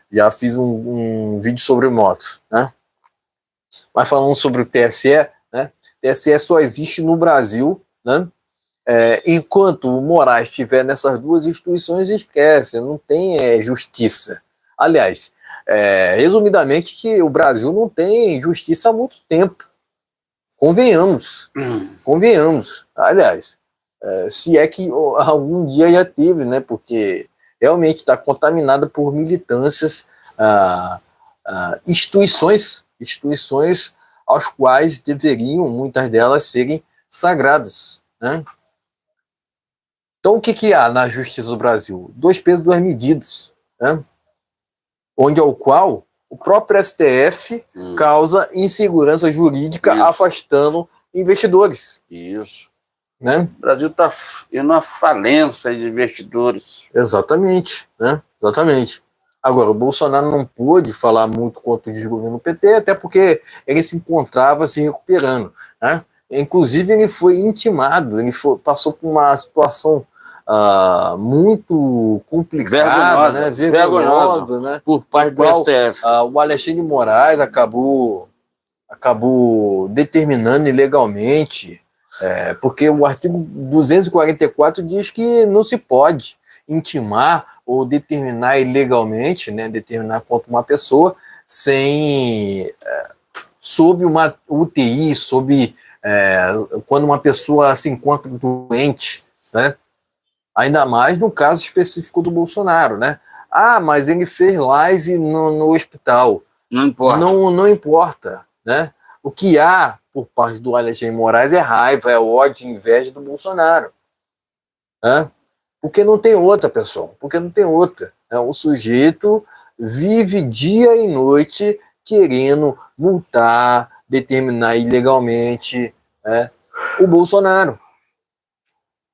Já fiz um vídeo sobre motos, né? Mas falando sobre o TSE, né? TSE só existe no Brasil, né? Enquanto o Moraes estiver nessas duas instituições, esquece, não tem justiça. Aliás, resumidamente, que o Brasil não tem justiça há muito tempo. Convenhamos. Aliás, se é que algum dia já teve, né? Porque realmente está contaminada por militâncias, instituições aos quais deveriam, muitas delas, serem sagradas, né? Então, o que há na justiça do Brasil? 2 pesos, 2 medidas, né? Onde ao qual o próprio STF causa insegurança jurídica, afastando investidores.
Isso.
Né?
O Brasil está em uma falência de investidores.
Exatamente, né? Exatamente. Agora, o Bolsonaro não pôde falar muito contra o desgoverno PT, até porque ele se encontrava se recuperando, né? Inclusive, ele foi intimado, passou por uma situação muito complicada, vergonhosa, né?
Por parte do STF.
O Alexandre de Moraes acabou determinando ilegalmente, porque o artigo 244 diz que não se pode intimar ou determinar ilegalmente, né, determinar contra uma pessoa sob uma UTI, quando uma pessoa se encontra doente, né? Ainda mais no caso específico do Bolsonaro, né? Mas ele fez live no hospital.
Não importa.
Não importa, né? O que há por parte do Alexandre de Moraes é raiva, é ódio, inveja do Bolsonaro. Né? Porque não tem outra, pessoal. Porque não tem outra. Né? O sujeito vive dia e noite querendo multar, determinar ilegalmente, né, o Bolsonaro.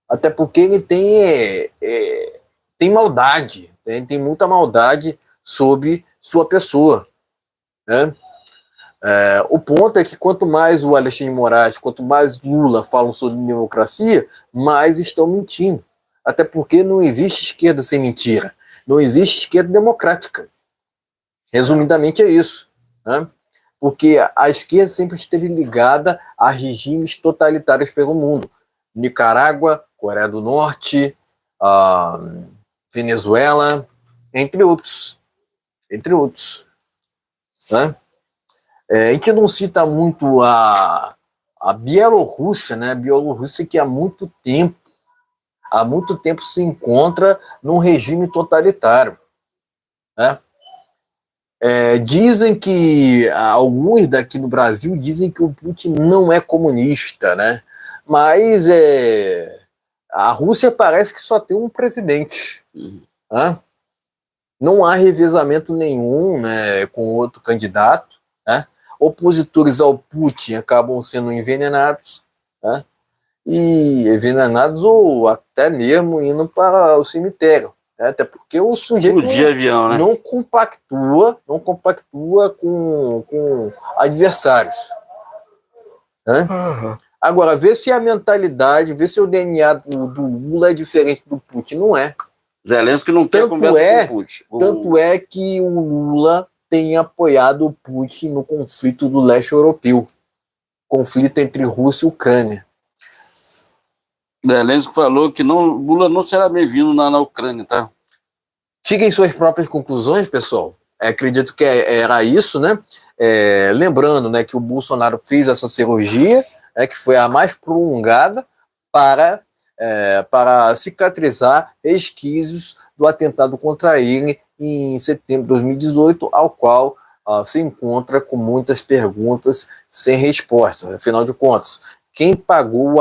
Até porque ele tem maldade, né? Tem muita maldade sobre sua pessoa. Né? O ponto é que quanto mais o Alexandre de Moraes, quanto mais Lula falam sobre democracia, mais estão mentindo. Até porque não existe esquerda sem mentira. Não existe esquerda democrática. Resumidamente é isso. Né? Porque a esquerda sempre esteve ligada a regimes totalitários pelo mundo. Nicarágua, Coreia do Norte, Venezuela, entre outros. Né? A gente não cita muito a Bielorrússia, né? A Bielorrússia que há muito tempo se encontra num regime totalitário, né? Dizem que alguns daqui no Brasil dizem que o Putin não é comunista, né? Mas a Rússia parece que só tem um presidente, né? Não há revezamento nenhum, né, com outro candidato, né? Opositores ao Putin acabam sendo envenenados, né? E envenenados ou até mesmo indo para o cemitério, né? Até porque o sujeito
avião, né?
não compactua com adversários, né? Agora, vê se a mentalidade, vê se o DNA do Lula é diferente do Putin. Não é.
Zelensky não tem conversa com o Putin.
Tanto é que o Lula tem apoiado o Putin no conflito do leste europeu, conflito entre Rússia e Ucrânia.
Zelensky falou que Lula não será bem-vindo na Ucrânia, tá?
Cheguem suas próprias conclusões, pessoal. Acredito que era isso, né? Lembrando, né, que o Bolsonaro fez essa cirurgia, que foi a mais prolongada para cicatrizar resquícios do atentado contra ele em setembro de 2018, ao qual se encontra com muitas perguntas sem resposta. Afinal de contas, quem pagou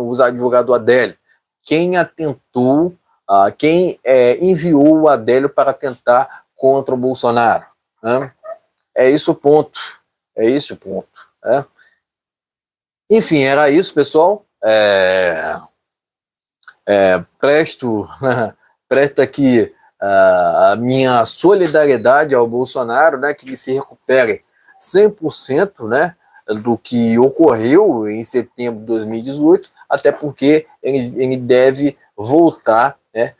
os advogados do Adélio? Quem atentou, quem enviou o Adélio para atentar contra o Bolsonaro? Né? É esse o ponto. Né? Enfim, era isso, pessoal. Presto aqui a minha solidariedade ao Bolsonaro, né, que ele se recupere 100%, né, do que ocorreu em setembro de 2018, até porque ele deve voltar, né,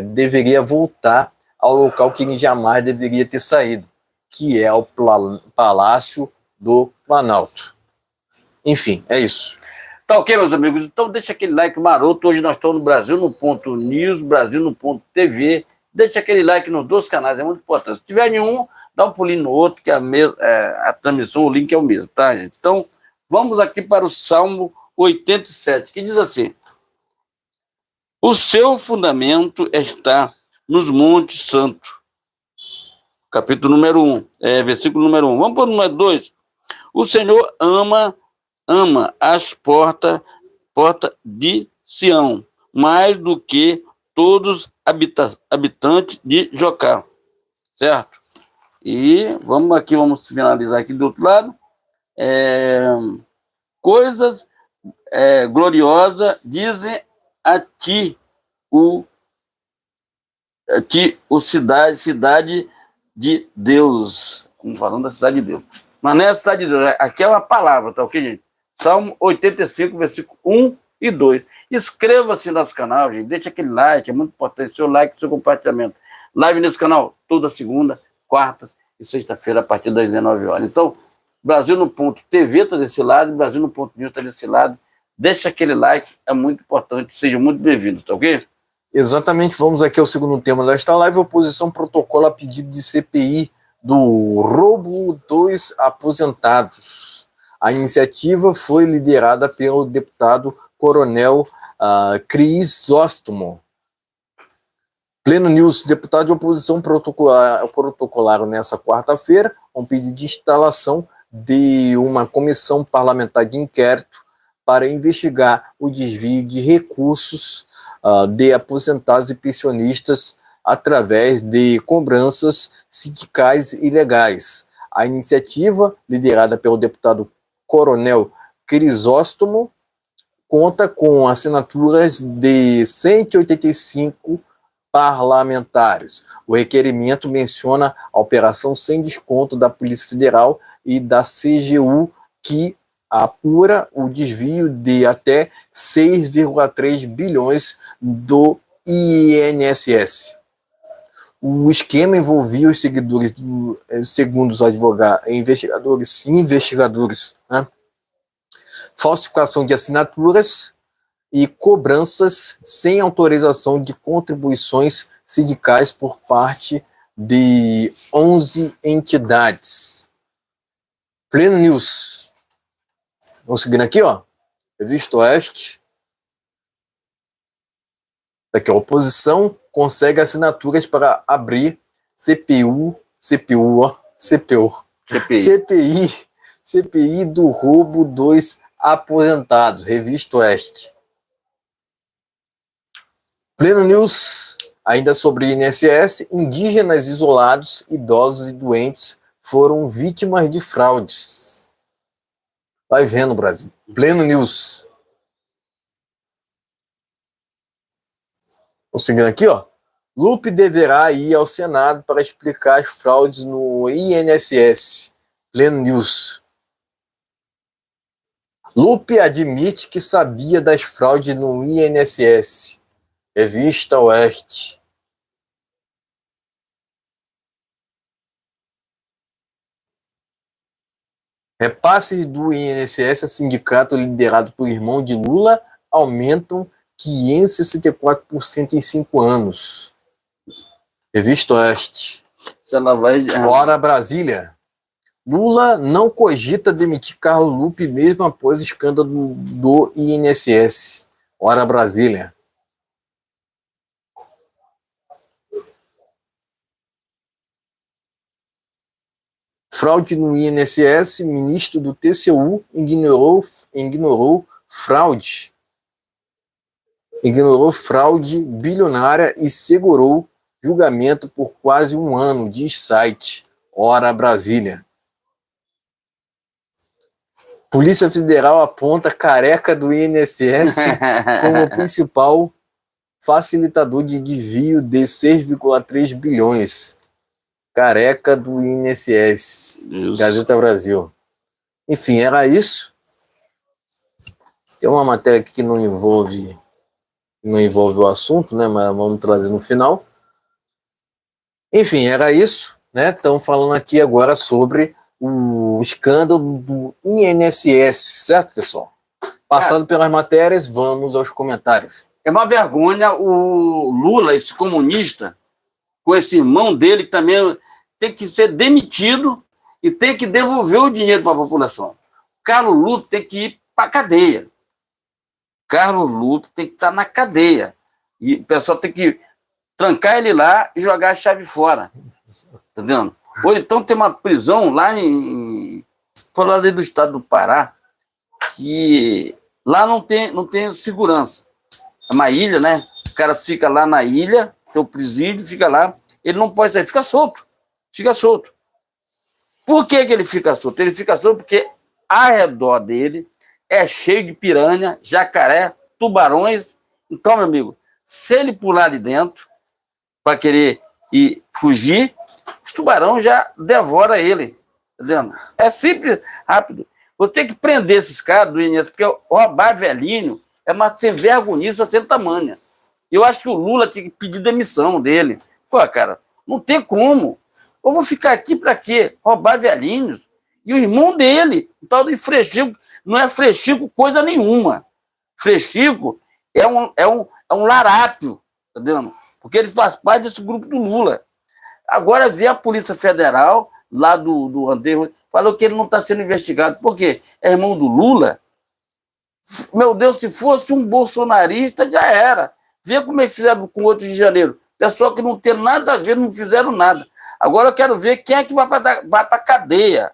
deveria voltar ao local que ele jamais deveria ter saído, que é o Palácio do Planalto. Enfim, é isso.
Tá ok, meus amigos? Então deixa aquele like maroto. Hoje nós estamos no Brasil no ponto News, Brasil no ponto TV. Deixa aquele like nos dois canais, é muito importante. Se tiver nenhum, dá um pulinho no outro, que a transmissão, o link é o mesmo, tá, gente? Então, vamos aqui para o Salmo 87, que diz assim: o seu fundamento está nos montes santos. Capítulo número 1, versículo número 1. Vamos para o número 2. O Senhor ama as portas de Sião, mais do que todos habitantes de Jocá, certo? E vamos finalizar aqui do outro lado. Coisas gloriosas dizem a ti cidade de Deus. Estamos falando da cidade de Deus. Mas não é a cidade de Deus, aqui é uma palavra, tá ok, gente? Salmo 85, versículo 1 e 2. Inscreva-se no nosso canal, gente. Deixa aquele like, é muito importante. Seu like, seu compartilhamento. Live nesse canal toda segunda, quartas e sexta-feira, a partir das 19 horas. Então, Brasil no Ponto TV está desse lado, Brasil no Ponto News está desse lado. Deixa aquele like, é muito importante. Sejam muito bem-vindos, tá ok?
Exatamente, vamos aqui ao segundo tema desta live. A oposição protocola a pedido de CPI do roubo dos aposentados. A iniciativa foi liderada pelo deputado Coronel Crisóstomo. Pleno News, deputados de oposição protocolaram nessa quarta-feira um pedido de instalação de uma comissão parlamentar de inquérito para investigar o desvio de recursos de aposentados e pensionistas através de cobranças sindicais ilegais. A iniciativa, liderada pelo deputado Coronel Crisóstomo, conta com assinaturas de 185 parlamentares. O requerimento menciona a operação sem desconto da Polícia Federal e da CGU, que apura o desvio de até 6,3 bilhões do INSS. O esquema envolvia os seguidores, segundo os advogados, investigadores, né? Falsificação de assinaturas e cobranças sem autorização de contribuições sindicais por parte de 11 entidades. Pleno News. Vamos seguindo aqui, ó. Revista Oeste. Aqui, a oposição consegue assinaturas para abrir CPI do roubo dos aposentados. Revista Oeste. Pleno News, ainda sobre INSS, indígenas isolados, idosos e doentes foram vítimas de fraudes. Vai vendo, Brasil. Pleno News. Vamos seguindo aqui, ó. Lupe deverá ir ao Senado para explicar as fraudes no INSS. Pleno News. Lupe admite que sabia das fraudes no INSS. Revista Oeste. Repasses do INSS a sindicato liderado por irmão de Lula aumentam 564% em 5 anos. Revista Oeste.
Se ela vai...
Fora Brasília. Lula não cogita demitir Carlos Lupe mesmo após escândalo do INSS. Hora Brasília. Fraude no INSS, ministro do TCU ignorou fraude bilionária e segurou julgamento por quase um ano, diz site. Hora Brasília. Polícia Federal aponta careca do INSS como principal facilitador de desvio de 6,3 bilhões. Careca do INSS. Isso. Gazeta Brasil. Enfim, era isso. Tem uma matéria aqui que não envolve o assunto, né? Mas vamos trazer no final. Enfim, era isso, né? Estamos falando aqui agora sobre o escândalo do INSS, certo, pessoal? Passando pelas matérias, vamos aos comentários.
É uma vergonha o Lula, esse comunista, com esse irmão dele, que também tem que ser demitido e tem que devolver o dinheiro para a população. Carlos Lupe tem que ir para a cadeia. Carlos Lupe tem que estar na cadeia. E o pessoal tem que trancar ele lá e jogar a chave fora. Tá entendendo? Ou então tem uma prisão lá lá do estado do Pará, que lá não tem segurança. É uma ilha, né? O cara fica lá na ilha, tem o presídio, fica lá, ele não pode sair, fica solto. Fica solto. Por que ele fica solto? Ele fica solto porque ao redor dele é cheio de piranha, jacaré, tubarões. Então, meu amigo, se ele pular ali dentro para querer ir fugir, os tubarões já devoram ele. Entendeu? É simples, rápido. Vou ter que prender esses caras do INSS, porque roubar velhinho é uma sem vergonhice sem tamanha. Eu acho que o Lula tinha que pedir demissão dele. Pô, cara, não tem como. Eu vou ficar aqui para quê? Roubar velhinhos. E o irmão dele, o tal de Frechico, não é Frechico coisa nenhuma. Frechico é um larápio, tá vendo? Porque ele faz parte desse grupo do Lula. Agora vê a Polícia Federal, lá do André, falou que ele não está sendo investigado. Por quê? É irmão do Lula? Meu Deus, se fosse um bolsonarista, já era. Vê como eles fizeram com o 8 de janeiro. Pessoal que não tem nada a ver, não fizeram nada. Agora eu quero ver quem é que vai para a cadeia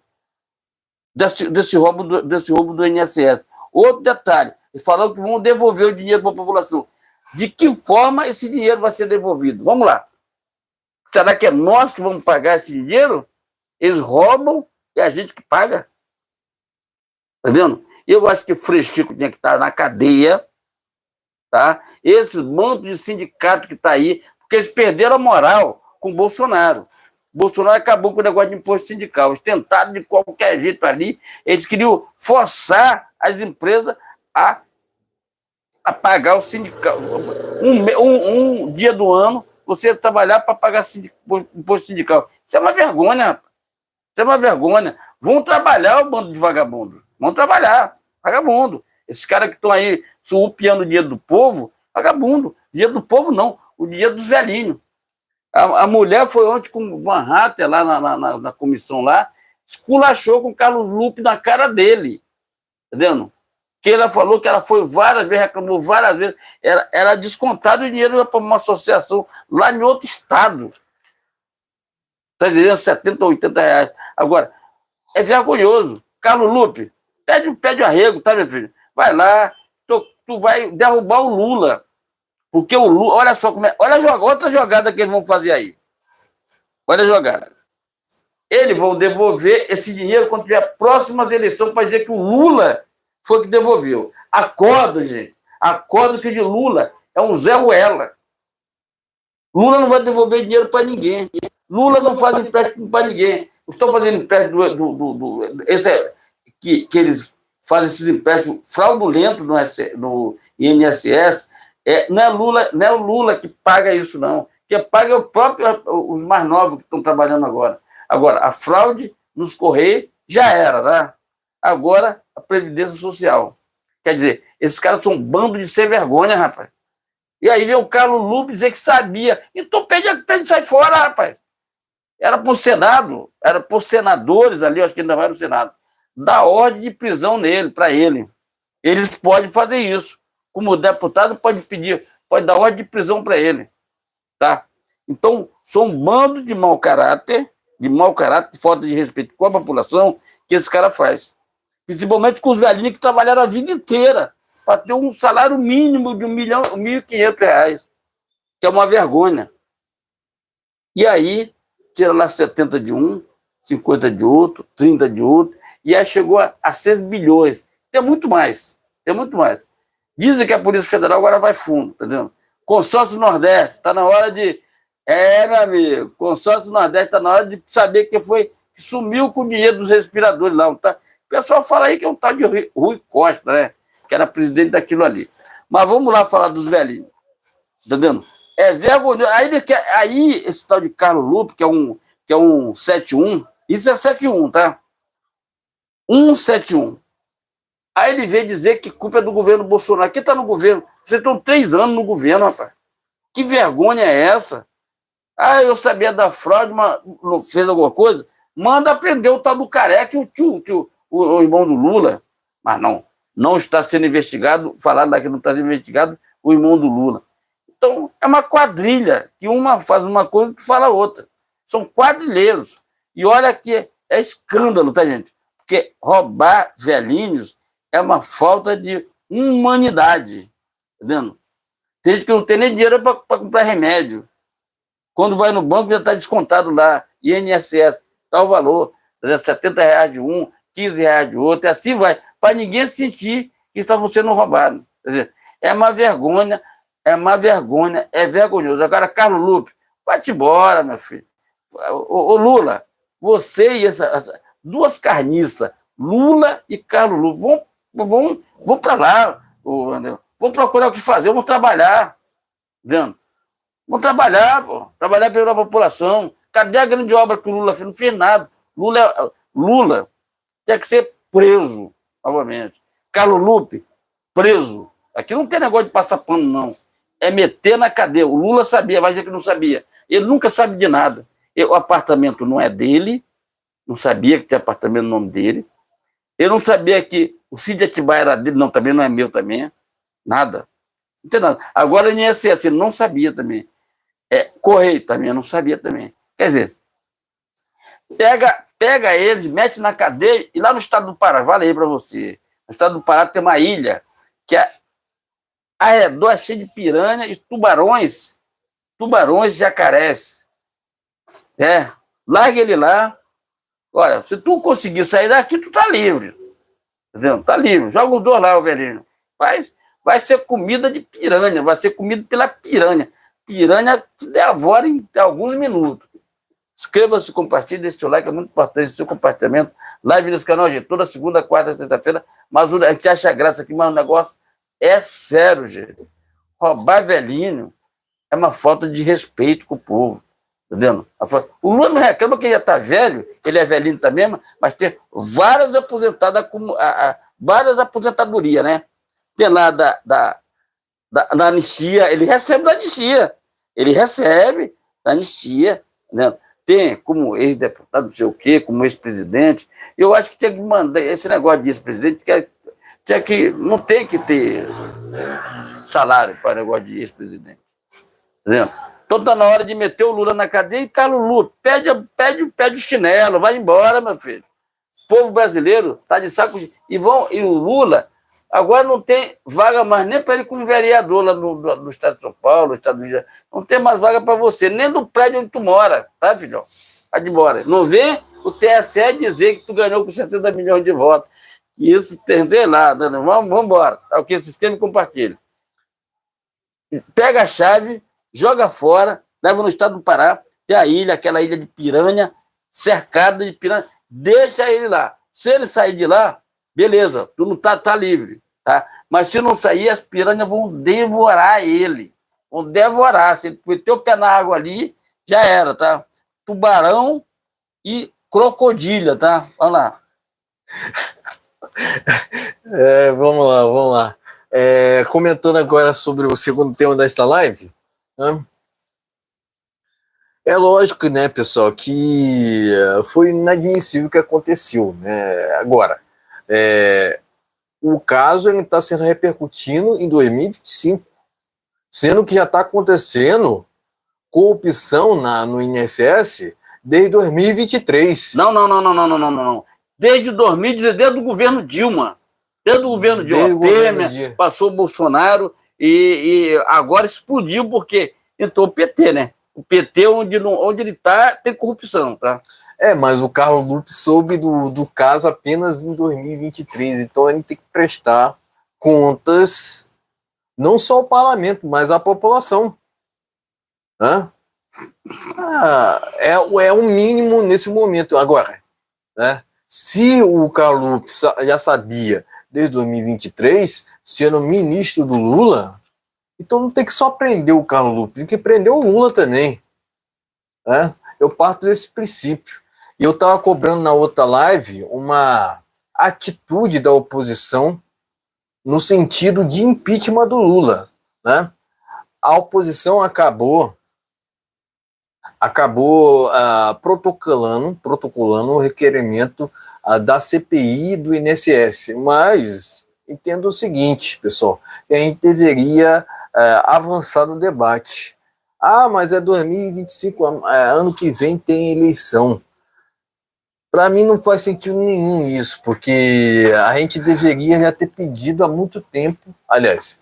desse roubo do INSS. Outro detalhe, eles falaram que vão devolver o dinheiro para a população. De que forma esse dinheiro vai ser devolvido? Vamos lá. Será que é nós que vamos pagar esse dinheiro? Eles roubam e a gente que paga. Tá vendo? Eu acho que o Frechico tinha que estar na cadeia, tá? Esses montes de sindicato que está aí, porque eles perderam a moral com o Bolsonaro. O Bolsonaro acabou com o negócio de imposto sindical. Eles tentaram de qualquer jeito ali, eles queriam forçar as empresas a pagar o sindical. Um dia do ano, você trabalhar para pagar imposto sindical. Isso é uma vergonha, rapaz. Isso é uma vergonha. Vão trabalhar, o bando de vagabundo. Vão trabalhar, vagabundo. Esses caras que estão aí surrupiando o dinheiro do povo, vagabundo. Dinheiro do povo não, o dinheiro dos velhinhos. A mulher foi ontem com o Van Hatter lá na comissão lá, esculachou com o Carlos Lupe na cara dele, entendendo? Que ela falou que ela foi várias vezes, reclamou várias vezes, era descontado o dinheiro para uma associação lá em outro estado. Está dizendo 70, 80 reais. Agora, é vergonhoso. Carlos Lupe, pede arrego, tá, meu filho? Vai lá, tu vai derrubar o Lula. Porque o Lula, olha só como é. Olha outra jogada que eles vão fazer aí. Olha a jogada. Eles vão devolver esse dinheiro quando tiver próximas eleições para dizer que o Lula foi que devolveu. Acordo, gente. Acordo que de Lula é um Zé Ruela. Lula não vai devolver dinheiro para ninguém. Lula não faz empréstimo para ninguém. Estão fazendo empréstimo que eles fazem esses empréstimos fraudulentos no INSS. Não é o Lula que paga isso, não. Quem paga é o próprio, os mais novos que estão trabalhando agora. Agora, a fraude nos Correios já era, tá? Agora, a Previdência Social. Quer dizer, esses caras são um bando de sem vergonha, rapaz. E aí vem o Carlos Lupe dizer que sabia. Então pede e sai fora, rapaz. Era para o Senado, era para os senadores ali, acho que ainda vai no Senado, dar ordem de prisão nele, para ele. Eles podem fazer isso. Como deputado, pode dar ordem de prisão para ele. Tá? Então, são um bando de mau caráter, de falta de respeito com a população, que esse cara faz. Principalmente com os velhinhos que trabalharam a vida inteira para ter um salário mínimo de R$1.500, que é uma vergonha. E aí, tira lá 70 de um, 50 de outro, 30 de outro, e aí chegou a 6 bilhões. Tem muito mais, Dizem que a Polícia Federal agora vai fundo, tá vendo? Consórcio Nordeste, está na hora de... meu amigo, Consórcio Nordeste está na hora de saber quem foi que sumiu com o dinheiro dos respiradores lá. Tá? O pessoal fala aí que é um tal de Rui Costa, né? Que era presidente daquilo ali. Mas vamos lá falar dos velhinhos. Tá vendo? É vergonhoso. Aí esse tal de Carlos Lupe, que é um 71, isso é 71, tá? 171. Aí ele veio dizer que culpa é do governo Bolsonaro. Quem está no governo? Vocês estão 3 anos no governo, rapaz. Que vergonha é essa? Eu sabia da fraude, mas não fez alguma coisa? Manda prender o tal do Careca e o irmão do Lula. Mas não está sendo investigado, falaram lá que não está sendo investigado o irmão do Lula. Então, é uma quadrilha, que uma faz uma coisa e outra fala outra. São quadrilheiros. E olha que é escândalo, tá, gente? Porque roubar velhinhos é uma falta de humanidade. Tá vendo? Tem gente que não tem nem dinheiro para comprar remédio. Quando vai no banco, já está descontado lá. INSS, tal valor. R$70 de um, R$15 de outro, e assim vai. Para ninguém sentir que estavam sendo roubados. Quer dizer, é uma vergonha, é vergonhoso. Agora, Carlos Lupe, vai-te embora, meu filho. Ô Lula, você e essas duas carniças, Lula e Carlos Lupe, vão para lá, vão procurar o que fazer, vão trabalhar. Entendeu? Vão trabalhar, pô. Trabalhar pela população. Cadê a grande obra que o Lula fez? Não fez nada. Lula tinha que ser preso, novamente. Carlos Lupe, preso. Aqui não tem negócio de passar pano, não. É meter na cadeia. O Lula sabia, vai dizer que não sabia. Ele nunca sabe de nada. O apartamento não é dele, não sabia que tem apartamento no nome dele. Ele não sabia que o Cid Atibaia era dele, não, também não é meu também. Nada. Não tem nada. Agora ele ia ser assim, ele não sabia também. Correio também, eu não sabia também. Quer dizer, pega eles, mete na cadeia, e lá no estado do Pará, vale aí para você, no estado do Pará tem uma ilha que ao redor é cheio de piranha e tubarões e jacarés. Larga ele lá. Olha, se tu conseguir sair daqui, tu tá livre. Entendeu? Tá livre. Joga os 2 lá, o velhinho. Vai ser comida de piranha, vai ser comida pela piranha. Piranha te devora em alguns minutos. Inscreva-se, compartilhe, deixe seu like, é muito importante esse seu compartilhamento. Live nesse canal, gente, toda segunda, quarta, sexta-feira. Mas a gente acha graça aqui, mas o negócio é sério, gente. Roubar velhinho é uma falta de respeito com o povo. Entendeu? O Lula não reclama que ele já está velho, ele é velhinho também, mas tem várias aposentadorias, né? Tem lá da anistia, ele recebe da anistia, né? tem como ex-deputado, não sei o quê, como ex-presidente. Eu acho que tinha que mandar esse negócio de ex-presidente, não tem que ter salário para negócio de ex-presidente. Entendeu? Então está na hora de meter o Lula na cadeia e cala o Lula. Pede o chinelo, vai embora, meu filho. O povo brasileiro está de saco. E o Lula agora não tem vaga mais nem para ele como vereador lá no estado de São Paulo, no estado do Rio de Janeiro. Não tem mais vaga para você, nem no prédio onde tu mora, tá, filhão? Vai embora. Não vê o TSE dizer que tu ganhou com 60 milhões de votos. Que isso tem, sei lá, vamos embora. Tá, o que esse esquema compartilha. Pega a chave, joga fora, leva no estado do Pará, tem a ilha, aquela ilha de piranha, cercada de piranha, deixa ele lá. Se ele sair de lá, beleza, tu não tá livre, tá? Mas se não sair, as piranhas vão devorar ele. Vão devorar. Se ele meter o pé na água ali, já era, tá? Tubarão e crocodilha, tá? Olha lá.
Vamos lá. Comentando agora sobre o segundo tema desta live, né? É lógico, né, pessoal, que foi inadmissível o que aconteceu, né? Agora, o caso está sendo repercutindo em 2025, sendo que já está acontecendo corrupção no INSS desde 2023.
Não. Desde 2016, desde o governo Dilma. Desde o governo Dilma. Temer, passou o Bolsonaro e agora explodiu porque entrou o PT, né? O PT, onde ele está, tem corrupção, tá?
Mas o Carlos Lupe soube do caso apenas em 2023, então ele tem que prestar contas não só ao parlamento, mas à população. É o mínimo nesse momento. Agora, né? Se o Carlos Lupe já sabia desde 2023, sendo ministro do Lula, então não tem que só prender o Carlos Lupe, tem que prender o Lula também. Né? Eu parto desse princípio. E eu estava cobrando na outra live uma atitude da oposição no sentido de impeachment do Lula. Né? A oposição acabou protocolando o requerimento da CPI do INSS. Mas entendo o seguinte, pessoal, que a gente deveria avançar no debate. Mas é 2025, ano que vem tem eleição. Para mim não faz sentido nenhum isso, porque a gente deveria já ter pedido há muito tempo, aliás,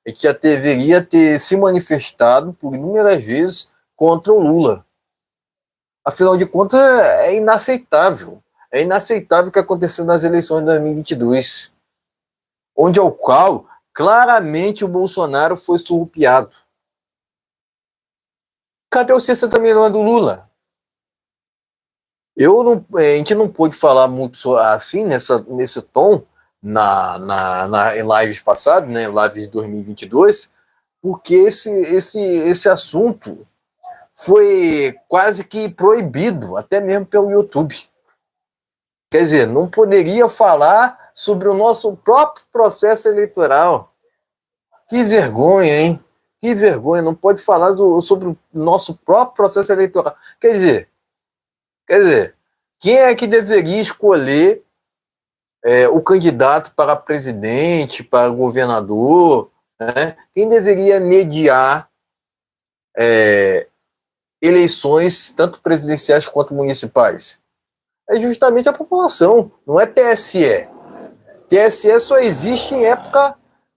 a gente já deveria ter se manifestado por inúmeras vezes contra o Lula. Afinal de contas, é inaceitável. É inaceitável o que aconteceu nas eleições de 2022, onde ao qual claramente o Bolsonaro foi surrupiado. Cadê os 60 milhões do Lula? A gente não pôde falar muito assim, nesse tom, em lives passadas, né, lives de 2022, porque esse assunto foi quase que proibido, até mesmo pelo YouTube. Quer dizer, não poderia falar sobre o nosso próprio processo eleitoral. Que vergonha, hein? Que vergonha, não pode falar sobre o nosso próprio processo eleitoral. Quer dizer, quem é que deveria escolher o candidato para presidente, para governador? Né? Quem deveria mediar eleições, tanto presidenciais quanto municipais? É justamente a população, não é TSE. TSE só existe em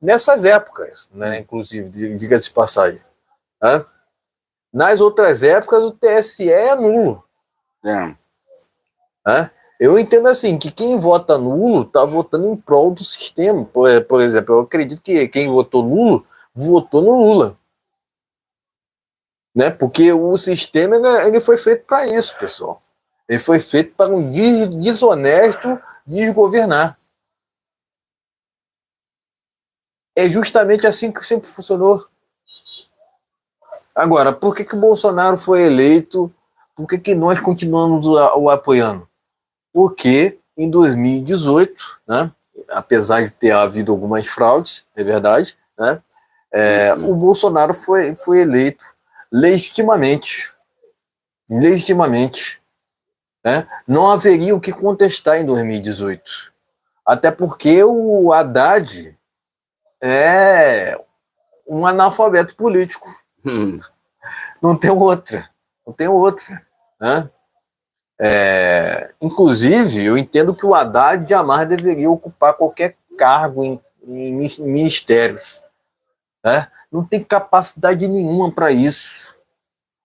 nessas épocas, né? Inclusive, diga-se de passagem. Né? Nas outras épocas, o TSE é nulo. Eu entendo assim, que quem vota nulo está votando em prol do sistema. Por exemplo, eu acredito que quem votou nulo, votou no Lula. Né? Porque o sistema ele foi feito para isso, pessoal. Ele foi feito para um desonesto desgovernar. É justamente assim que sempre funcionou. Agora, por que o Bolsonaro foi eleito? Por que nós continuamos o apoiando? Porque em 2018, né, apesar de ter havido algumas fraudes, é verdade, né, o Bolsonaro foi eleito legitimamente. legitimamente, né? Não haveria o que contestar em 2018. Até porque o Haddad é um analfabeto político. Não tem outra. Não tem outra. Né? Inclusive, eu entendo que o Haddad jamais deveria ocupar qualquer cargo em ministérios. Né? Não tem capacidade nenhuma para isso.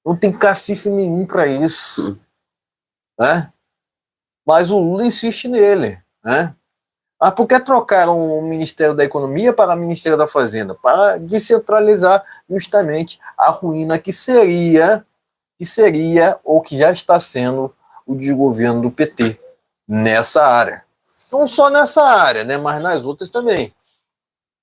Não tem cacife nenhum para isso. Né? Mas o Lula insiste nele. Né? Ah, por que trocaram o Ministério da Economia para o Ministério da Fazenda? Para descentralizar justamente a ruína que seria ou que já está sendo o desgoverno do PT nessa área. Não só nessa área, né, mas nas outras também.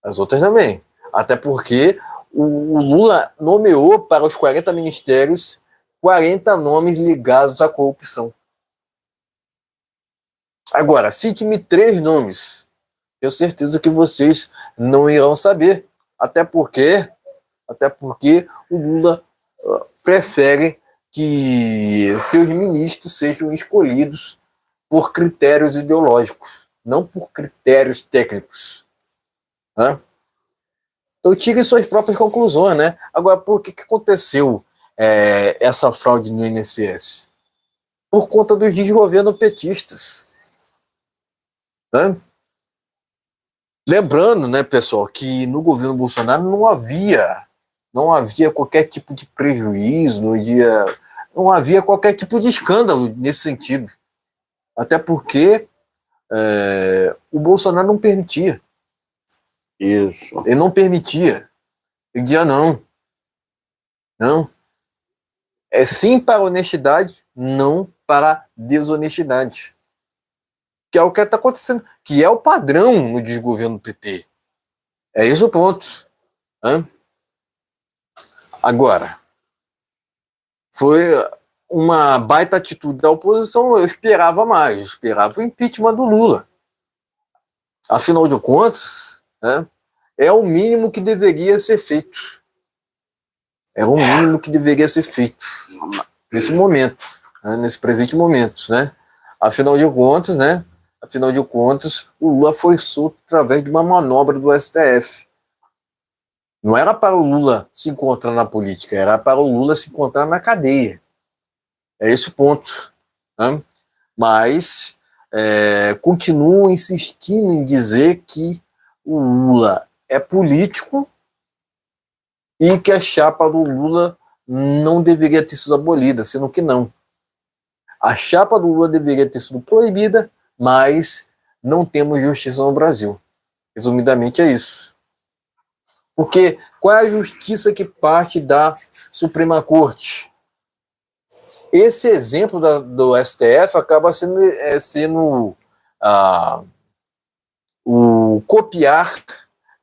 As outras também. Até porque o Lula nomeou para os 40 ministérios 40 nomes ligados à corrupção. Agora, cite-me 3 nomes. Tenho certeza que vocês não irão saber. Até porque o Lula prefere que seus ministros sejam escolhidos por critérios ideológicos, não por critérios técnicos. Né? Então tire suas próprias conclusões, né? Agora, por que aconteceu essa fraude no INSS? Por conta dos desgovernos petistas. Né? Lembrando, né, pessoal, que no governo Bolsonaro não havia qualquer tipo de prejuízo, não havia qualquer tipo de escândalo nesse sentido. Até porque o Bolsonaro não permitia.
Isso.
Ele não permitia. Ele dizia não. Não. É sim para a honestidade, não para a desonestidade. Que é o que está acontecendo. Que é o padrão no desgoverno do PT. É esse o ponto. Né? Agora, foi uma baita atitude da oposição, eu esperava mais, eu esperava o impeachment do Lula. Afinal de contas, né, é o mínimo que deveria ser feito. É o mínimo que deveria ser feito nesse momento, né, nesse presente momento, né? Afinal de contas, o Lula foi solto através de uma manobra do STF. Não era para o Lula se encontrar na política, era para o Lula se encontrar na cadeia. É esse o ponto. Né? Mas continuo insistindo em dizer que o Lula é político e que a chapa do Lula não deveria ter sido abolida, sendo que não. A chapa do Lula deveria ter sido proibida, mas não temos justiça no Brasil. Resumidamente é isso. Porque qual é a justiça que parte da Suprema Corte? Esse exemplo do STF acaba sendo o copiar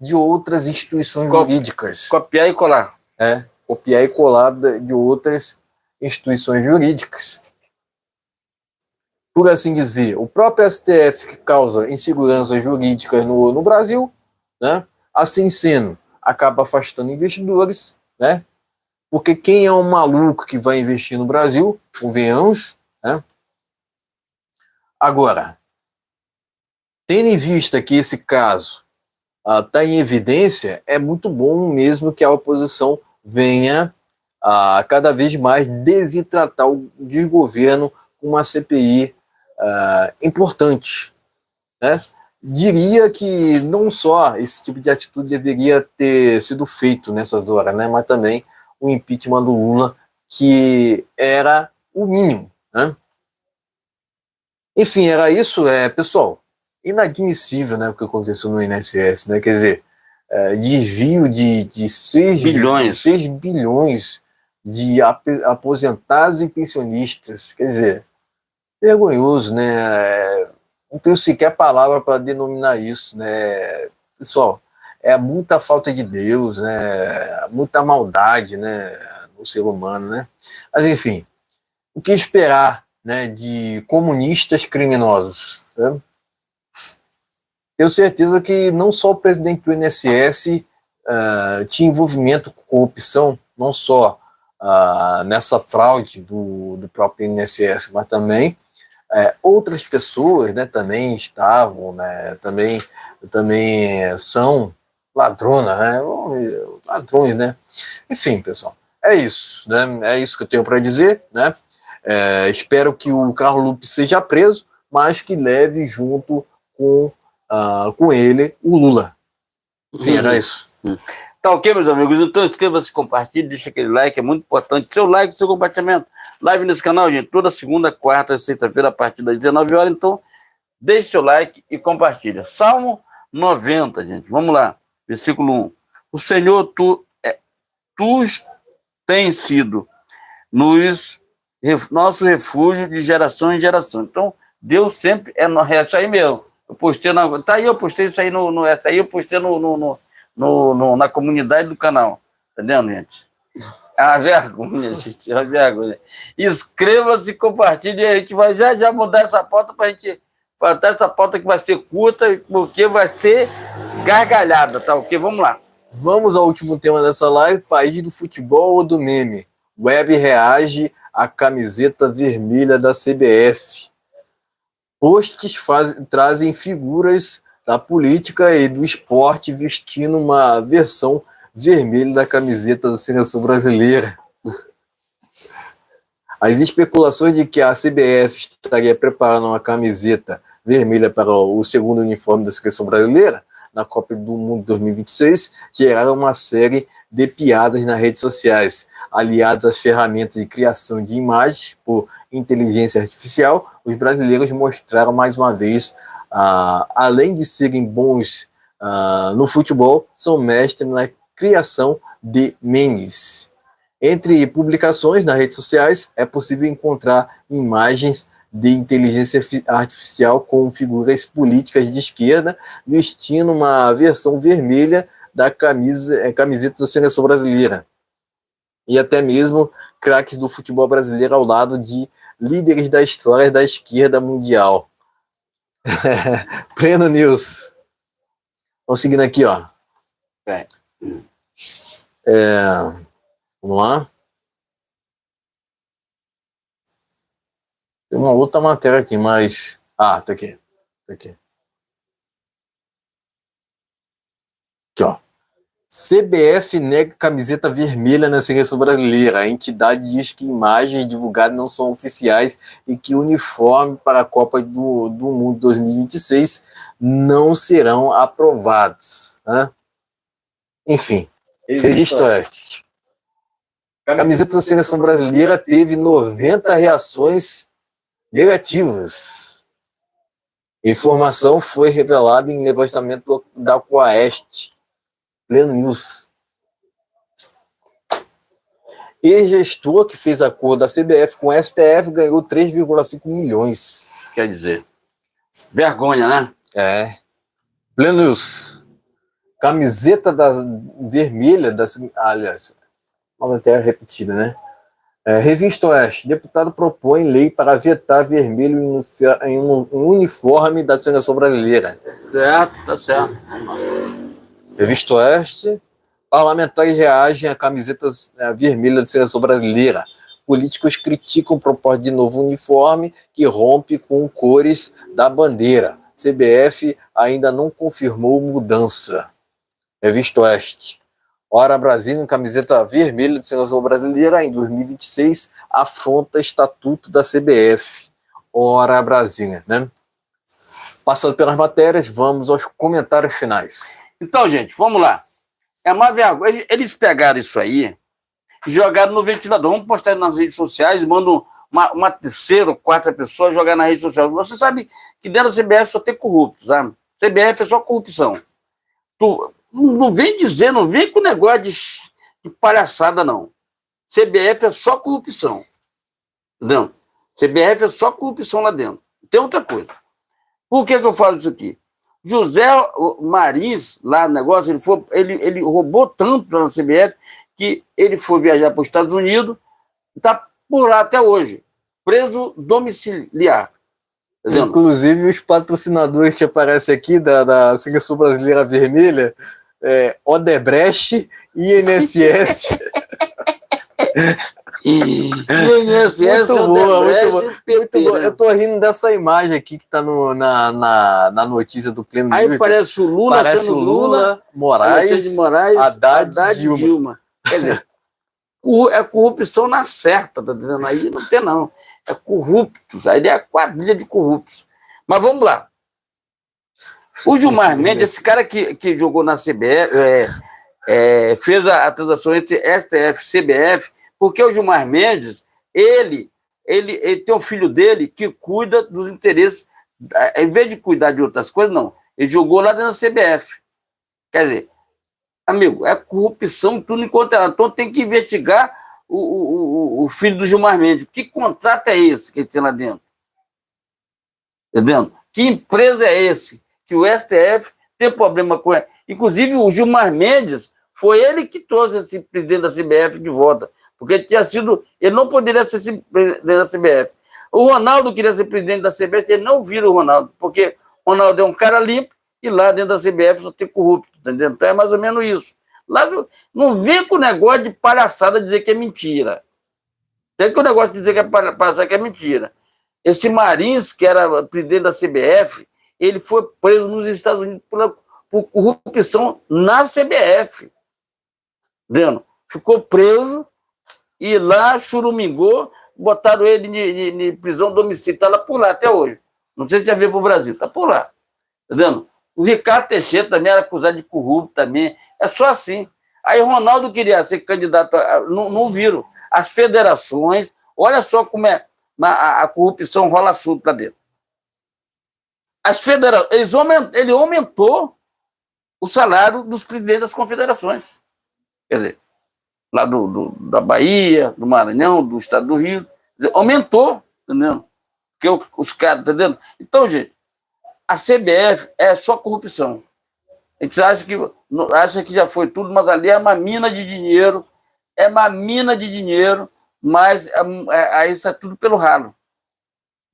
de outras instituições jurídicas.
Copiar e colar.
Copiar e colar de outras instituições jurídicas. Por assim dizer, o próprio STF que causa inseguranças jurídicas no Brasil, né? Assim sendo, acaba afastando investidores, né? Porque quem é um maluco que vai investir no Brasil, convenhamos, né? Agora, tendo em vista que esse caso está em evidência, é muito bom mesmo que a oposição venha a cada vez mais desidratar o desgoverno com uma CPI importante. Né? Diria que não só esse tipo de atitude deveria ter sido feito nessas horas, né? Mas também o impeachment do Lula, que era o mínimo. Né? Enfim, era isso, pessoal. Inadmissível, né, o que aconteceu no INSS, né? Quer dizer, desvio de 6 bilhões de aposentados e pensionistas. Quer dizer, vergonhoso, né? Não tenho sequer palavra para denominar isso, né? Pessoal, é muita falta de Deus, né? Muita maldade, né, no ser humano, né? Mas enfim, o que esperar, né, de comunistas criminosos? Né? Tenho certeza que não só o presidente do INSS tinha envolvimento com corrupção, não só nessa fraude do próprio INSS, mas também outras pessoas, né, também estavam, né, também são ladronas, né, ladrões, né. Enfim, pessoal, é isso, né, é isso que eu tenho para dizer, né. Espero que o Carlos Lupe seja preso, mas que leve junto com ele o Lula. Enfim, era isso.
Tá ok, meus amigos? Então inscreva-se, compartilhe, deixa aquele like, é muito importante. Seu like, seu compartilhamento. Live nesse canal, gente, toda segunda, quarta e sexta-feira, a partir das 19 horas. Então, deixe seu like e compartilha. Salmo 90, gente. Vamos lá. Versículo 1. O Senhor, tu tens sido nosso refúgio de geração em geração. Então, Deus sempre é isso aí mesmo. Eu postei eu postei isso aí essa aí eu postei na comunidade do canal. Tá entendendo, gente? É uma vergonha, gente. É uma vergonha. Inscreva-se e compartilhe. E a gente vai já mudar essa pauta para a gente botar essa pauta que vai ser curta, porque vai ser gargalhada, tá ok? Vamos lá.
Vamos ao último tema dessa live: país do futebol ou do meme? Web reage à camiseta vermelha da CBF. Posts trazem figuras da política e do esporte vestindo uma versão vermelha da camiseta da seleção brasileira. As especulações de que a CBF estaria preparando uma camiseta vermelha para o segundo uniforme da seleção brasileira na Copa do Mundo 2026 geraram uma série de piadas nas redes sociais. Aliados às ferramentas de criação de imagens por inteligência artificial, os brasileiros mostraram mais uma vez, além de serem bons no futebol, são mestres na criação de memes. Entre publicações nas redes sociais, é possível encontrar imagens de inteligência artificial com figuras políticas de esquerda vestindo uma versão vermelha da camiseta da seleção brasileira. E até mesmo craques do futebol brasileiro ao lado de líderes da história da esquerda mundial. Pleno News. Vamos seguindo aqui, ó. Vamos lá. Tem uma outra matéria aqui, mas... tá aqui. Aqui, ó. CBF nega camiseta vermelha na seleção brasileira. A entidade diz que imagens divulgadas não são oficiais e que o uniforme para a Copa do Mundo 2026 não serão aprovados, né? Enfim, Revista Oeste. A camiseta da seleção brasileira teve 90 reações negativas. A informação foi revelada em levantamento da Coaeste. Pleno News. Ex-gestor que fez acordo da CBF com o STF ganhou 3,5 milhões.
Quer dizer, vergonha, né?
Pleno News. Camiseta vermelha, aliás, uma matéria repetida, né? Revista Oeste. Deputado propõe lei para vetar vermelho em um uniforme da seleção brasileira.
Certo, tá certo.
Revista Oeste. Parlamentares reagem a camisetas vermelhas da seleção brasileira. Políticos criticam proposta de novo uniforme que rompe com cores da bandeira. CBF ainda não confirmou mudança. Revista Oeste. Ora, Brasil em camiseta vermelha da seleção brasileira em 2026 afronta estatuto da CBF. Ora, Brasil, né? Passando pelas matérias, vamos aos comentários finais.
Então, gente, vamos lá. É uma vergonha. Eles pegaram isso aí e jogaram no ventilador. Vamos postar nas redes sociais, mandam uma terceira ou quarta pessoa jogar na rede social. Você sabe que dentro da CBF só tem corruptos, sabe? CBF é só corrupção. Não vem dizer, não vem com negócio de palhaçada, não. CBF é só corrupção. Entendeu? CBF é só corrupção lá dentro. Tem outra coisa. Por que eu falo isso aqui? José Marins, lá no negócio, ele roubou tanto na CBF que ele foi viajar para os Estados Unidos e está por lá até hoje, preso domiciliar. Tá,
inclusive, os patrocinadores que aparecem aqui da Seleção Brasileira Vermelha, Odebrecht, INSS.
INSS,
Muito boa, muito boa.
PT,
Muito boa.
né?
Eu tô rindo dessa imagem aqui que tá na notícia do Pleno
Aí
News.
parece o Lula,
Parece
sendo
o Lula,
Alexandre de
Moraes,
Moraes,
Haddad,
Haddad e
Dilma.
Dilma. Quer dizer, é corrupção na certa, tá dizendo aí? Não tem, não. É corruptos. Aí é a quadrilha de corruptos. Mas vamos lá. O Gilmar Mendes, esse cara que jogou na CBF, fez a transação entre STF e CBF, porque o Gilmar Mendes, ele tem um filho dele que cuida dos interesses, em vez de cuidar de outras coisas, não. Ele jogou lá dentro da CBF. Quer dizer, amigo, é corrupção, tudo enquanto ela. Então tem que investigar o filho do Gilmar Mendes. Que contrato é esse que ele tem lá dentro? Entendendo? Que empresa é esse que o STF tem problema com ela? Inclusive, o Gilmar Mendes foi ele que trouxe esse presidente da CBF de volta, porque ele não poderia ser presidente da CBF. O Ronaldo queria ser presidente da CBF, ele não vira o Ronaldo, porque o Ronaldo é um cara limpo e lá dentro da CBF só tem corrupto, entendeu? Então é mais ou menos isso. Lá não vem com o negócio de palhaçada dizer que é mentira. Tem que o negócio de dizer que é palhaçada que é mentira. Esse Marins, que era presidente da CBF, ele foi preso nos Estados Unidos por corrupção na CBF. Entendeu? Ficou preso e lá churumingou, botaram ele em prisão domiciliar. Está lá por lá até hoje. Não sei se já veio para o Brasil, está por lá. Entendeu? O Ricardo Teixeira também era acusado de corrupto também. É só assim. Aí Ronaldo queria ser candidato, não viram. As federações, olha só como é a corrupção rola solto lá dentro. As federações, ele aumentou o salário dos presidentes das confederações. Quer dizer, lá da Bahia, do Maranhão, do estado do Rio, dizer, aumentou, entendeu? Porque os caras, entendeu? Então, gente, a CBF é só corrupção. A gente acha que já foi tudo, mas ali é uma mina de dinheiro, mas aí está tudo pelo ralo.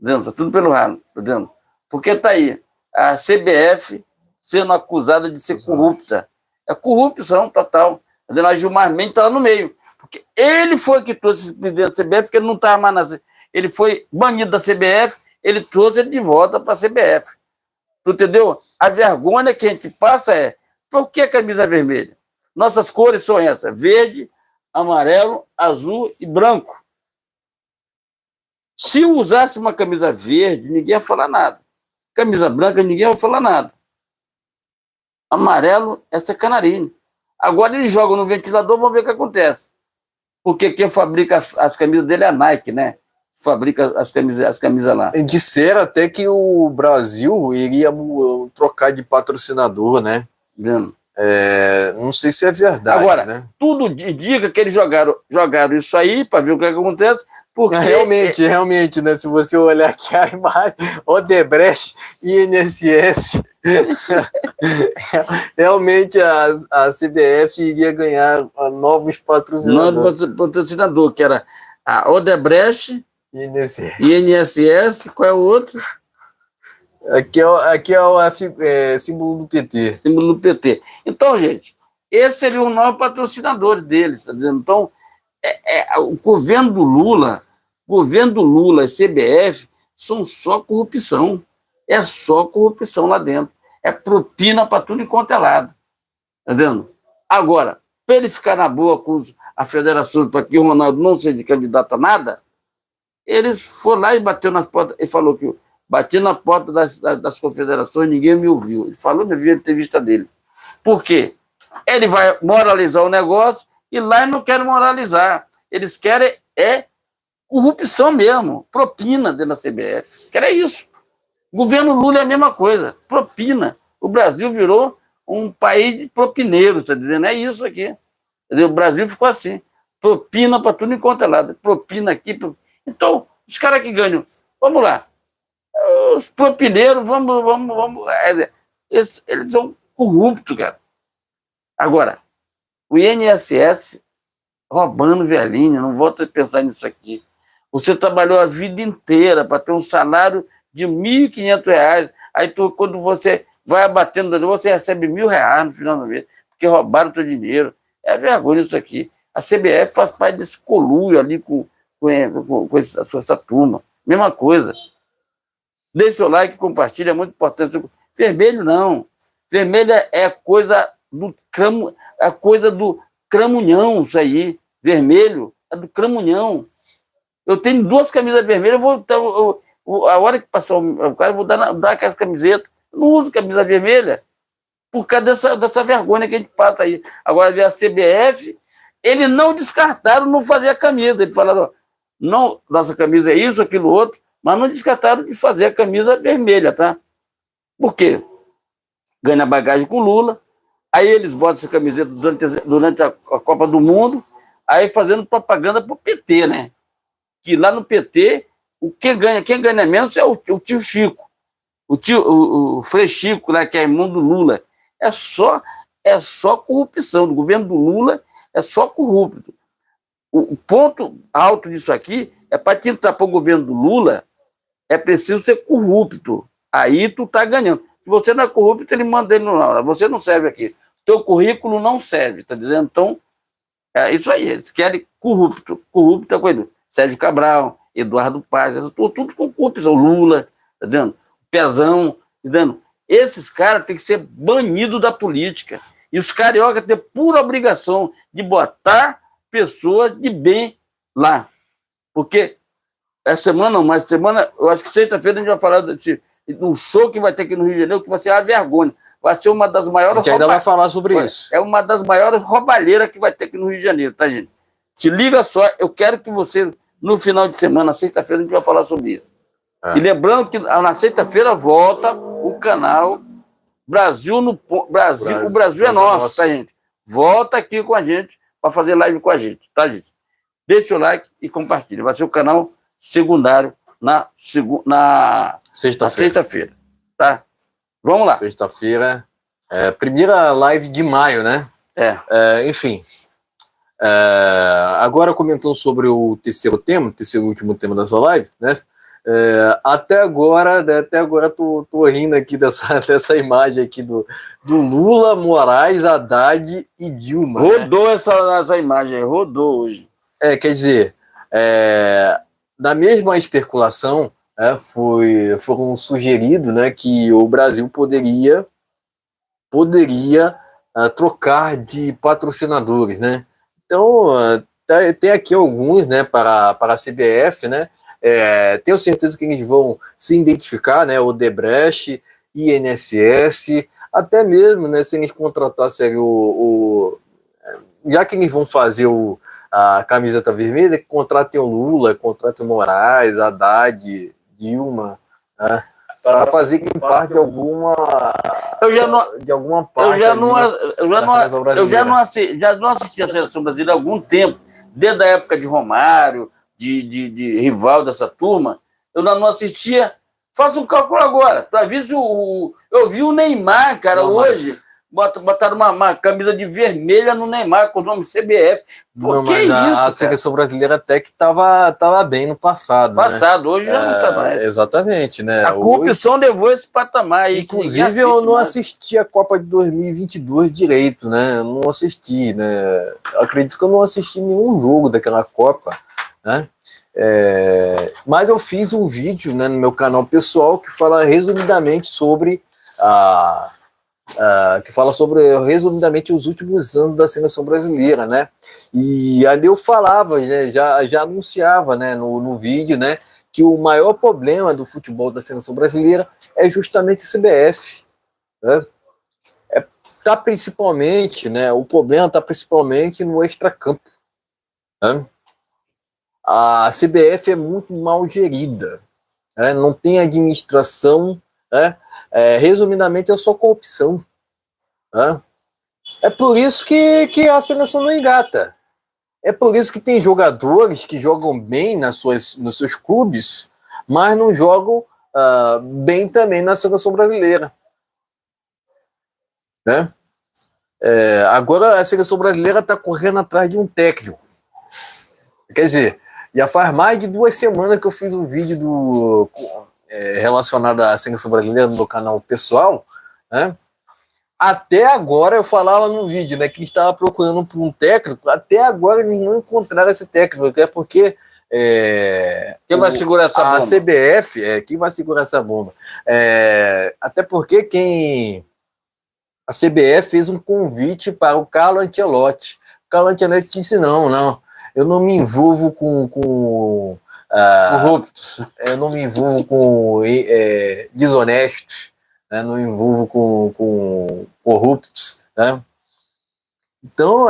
Entendeu? Está tudo pelo ralo, entendeu? Porque está aí a CBF sendo acusada de ser corrupta. É corrupção total. A Gilmar Mendes está lá no meio. Porque ele foi que trouxe esse presidente da CBF, porque ele não estava mais na CBF. Ele foi banido da CBF, ele trouxe ele de volta para a CBF. Tu entendeu? A vergonha que a gente passa é: por que a camisa vermelha? Nossas cores são essas: verde, amarelo, azul e branco. Se usasse uma camisa verde, ninguém ia falar nada. Camisa branca, ninguém ia falar nada. Amarelo é ser canarinho. Agora eles jogam no ventilador, vamos ver o que acontece. Porque quem fabrica as camisas dele é a Nike, né? Fabrica as camisas lá.
E disseram até que o Brasil iria trocar de patrocinador, né? Não sei se é verdade.
Agora,
né?
Tudo indica que eles jogaram isso aí para ver o que acontece. Porque
realmente, né? Se você olhar aqui a imagem, Odebrecht, INSS, realmente a CBF iria ganhar novos patrocinadores.
Novo patrocinador, que era a Odebrecht, INSS, qual é o outro?
Aqui é o símbolo do PT.
Símbolo do PT. Então, gente, esse seria o novo patrocinador deles. Tá vendo? Então, o governo do Lula e CBF são só corrupção. É só corrupção lá dentro. É propina para tudo enquanto é lado. Tá vendo? Agora, para ele ficar na boa com a federação, para que o Ronaldo não seja candidato a nada, ele foi lá e bateu nas portas. Ele falou que bati na porta das confederações, ninguém me ouviu. Ele falou, eu vi a entrevista dele. Por quê? Ele vai moralizar o negócio e lá eles não querem moralizar. Eles querem corrupção mesmo, propina dentro da CBF. Eles querem isso. O governo Lula é a mesma coisa, propina. O Brasil virou um país de propineiros, tá dizendo? É isso aqui. O Brasil ficou assim, propina para tudo enquanto é lado, propina aqui. Então, os caras que ganham, vamos lá, os propineiros, vamos. Eles são corruptos, cara. Agora, o INSS roubando velhinho, não volto a pensar nisso aqui. Você trabalhou a vida inteira para ter um salário de R$ 1.500, aí quando você vai abatendo, você recebe R$ 1.000 no final do mês, porque roubaram o seu dinheiro. É vergonha isso aqui. A CBF faz parte desse conluio ali com essa turma. Mesma coisa. Deixe seu like, compartilha, é muito importante. Vermelho não. Vermelho é coisa do cramunhão, isso aí. Vermelho é do cramunhão. Eu tenho 2 camisas vermelhas, a hora que passar o cara, eu vou dar aquelas camisetas. Eu não uso camisa vermelha por causa dessa vergonha que a gente passa aí. Agora, a CBF, eles não descartaram não fazer a camisa. Eles falaram, não, nossa camisa é isso, aquilo, outro, mas não descartaram de fazer a camisa vermelha, tá? Por quê? Ganha bagagem com Lula, aí eles botam essa camiseta durante a Copa do Mundo, aí fazendo propaganda pro PT, né? Que lá no PT, quem ganha menos é o tio Chico. O Frei Chico, né, que é irmão do Lula. É só corrupção. Do governo do Lula é só corrupto. O ponto alto disso aqui é para tentar para o governo do Lula, é preciso ser corrupto. Aí tu tá ganhando. Se você não é corrupto, ele manda ele não. Você não serve aqui. Teu currículo não serve, tá dizendo? Então, é isso aí. Eles querem corrupto. Corrupto é coisa. Sérgio Cabral, Eduardo Paz, tudo com corrupção. Lula, tá vendo? Pezão, tá vendo? Esses caras têm que ser banidos da política. E os cariocas têm pura obrigação de botar pessoas de bem lá. Porque essa semana não, mas semana, eu acho que sexta-feira a gente vai falar do show que vai ter aqui no Rio de Janeiro, que vai ser uma vergonha. Vai ser uma das maiores...
A gente ainda vai falar sobre isso.
É uma das maiores roubalheiras que vai ter aqui no Rio de Janeiro, tá, gente? Te liga só, eu quero que você, no final de semana, sexta-feira, a gente vai falar sobre isso. E lembrando que na sexta-feira volta o canal Brasil no Brasil. O Brasil é nosso, tá, gente? Volta aqui com a gente para fazer live com a gente, tá, gente? Deixa o like e compartilha. Vai ser o canal secundário na sexta-feira, tá? Vamos lá.
Sexta-feira, primeira live de maio, né? Enfim. Agora comentando sobre o terceiro e último tema da sua live, né? Até agora tô rindo aqui dessa imagem aqui do Lula, Moraes, Haddad e Dilma.
Rodou, né? essa imagem, rodou hoje.
Quer dizer, da mesma especulação, foram sugerido, né, que o Brasil poderia trocar de patrocinadores, né? Então, tem aqui alguns, né, para a CBF, né? Tenho certeza que eles vão se identificar, né? Odebrecht, INSS, até mesmo, né, se eles contratassem já que eles vão fazer a camiseta vermelha, que contratem o Lula, contratem o Moraes, Haddad, Dilma, né, para fazer parte de alguma parte.
Eu já não assisti a seleção brasileira há algum tempo, desde a época de Romário, de rival dessa turma. Eu não assistia. Faça um cálculo agora. Eu vi o Neymar, cara, hoje. Botaram uma camisa de vermelha no Neymar com o nome CBF.
Pô, mas a seleção brasileira até que tava bem no passado.
Passado,
né?
Hoje já não tá mais.
Exatamente, né?
A corrupção levou esse patamar aí.
Inclusive, eu não assisti a Copa de 2022 direito, né? Eu não assisti, né? Eu acredito que eu não assisti nenhum jogo daquela Copa, né? Mas eu fiz um vídeo, né, no meu canal pessoal que fala resumidamente sobre resumidamente os últimos anos da seleção brasileira, né? E ali eu falava, né, já anunciava, né, no vídeo, né, que o maior problema do futebol da seleção brasileira é justamente a CBF, né? Principalmente, né, o problema está principalmente no extracampo, né? A CBF é muito mal gerida, né? Não tem administração, né? Resumidamente é só corrupção, né? É por isso que a seleção não engata. É por isso que tem jogadores que jogam bem nos seus clubes, mas não jogam bem também na seleção brasileira, né? Agora a seleção brasileira está correndo atrás de um técnico. Quer dizer, já faz mais de 2 semanas que eu fiz um vídeo relacionado à seleção brasileira no meu canal pessoal, né? até agora, eu falava no vídeo, né, que estava procurando por um técnico, até agora eles não encontraram esse técnico, até porque
Quem vai segurar essa
a
bomba?
CBF, quem vai segurar essa bomba? Até porque a CBF fez um convite para o Carlo Ancelotti. O Carlo Ancelotti disse, não, eu não me envolvo com
corruptos.
Eu não me envolvo com desonestos, né? Não me envolvo com corruptos, né? Então,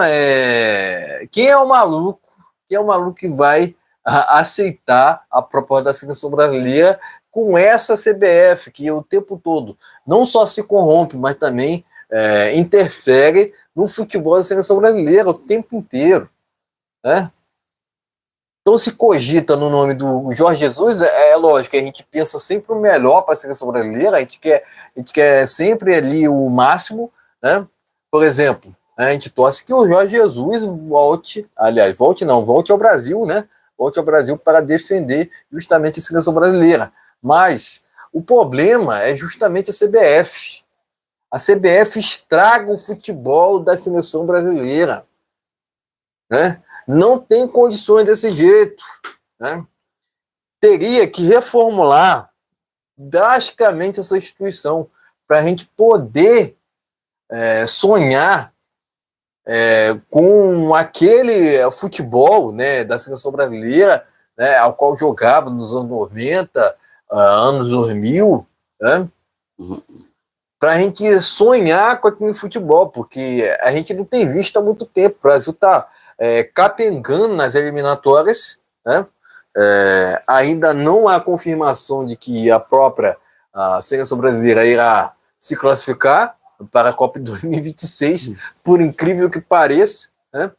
quem é o maluco? Quem é o maluco que vai aceitar a proposta da seleção brasileira com essa CBF, que o tempo todo não só se corrompe, mas também interfere no futebol da seleção brasileira o tempo inteiro, né? Então se cogita no nome do Jorge Jesus, lógico que a gente pensa sempre o melhor para a seleção brasileira, a gente quer sempre ali o máximo, né? Por exemplo, a gente torce que o Jorge Jesus volte ao Brasil, né? Volte ao Brasil para defender justamente a seleção brasileira. Mas o problema é justamente a CBF. A CBF estraga o futebol da seleção brasileira, né? Não tem condições desse jeito, né? Teria que reformular drasticamente essa instituição para a gente poder sonhar com aquele futebol, né, da seleção brasileira, né, ao qual jogava nos anos 90, anos 2000, né? Para a gente sonhar com aquele futebol, porque a gente não tem visto há muito tempo. O Brasil está capengando nas eliminatórias, né? Ainda não há confirmação de que a própria seleção brasileira irá se classificar para a Copa de 2026, por incrível que pareça, né?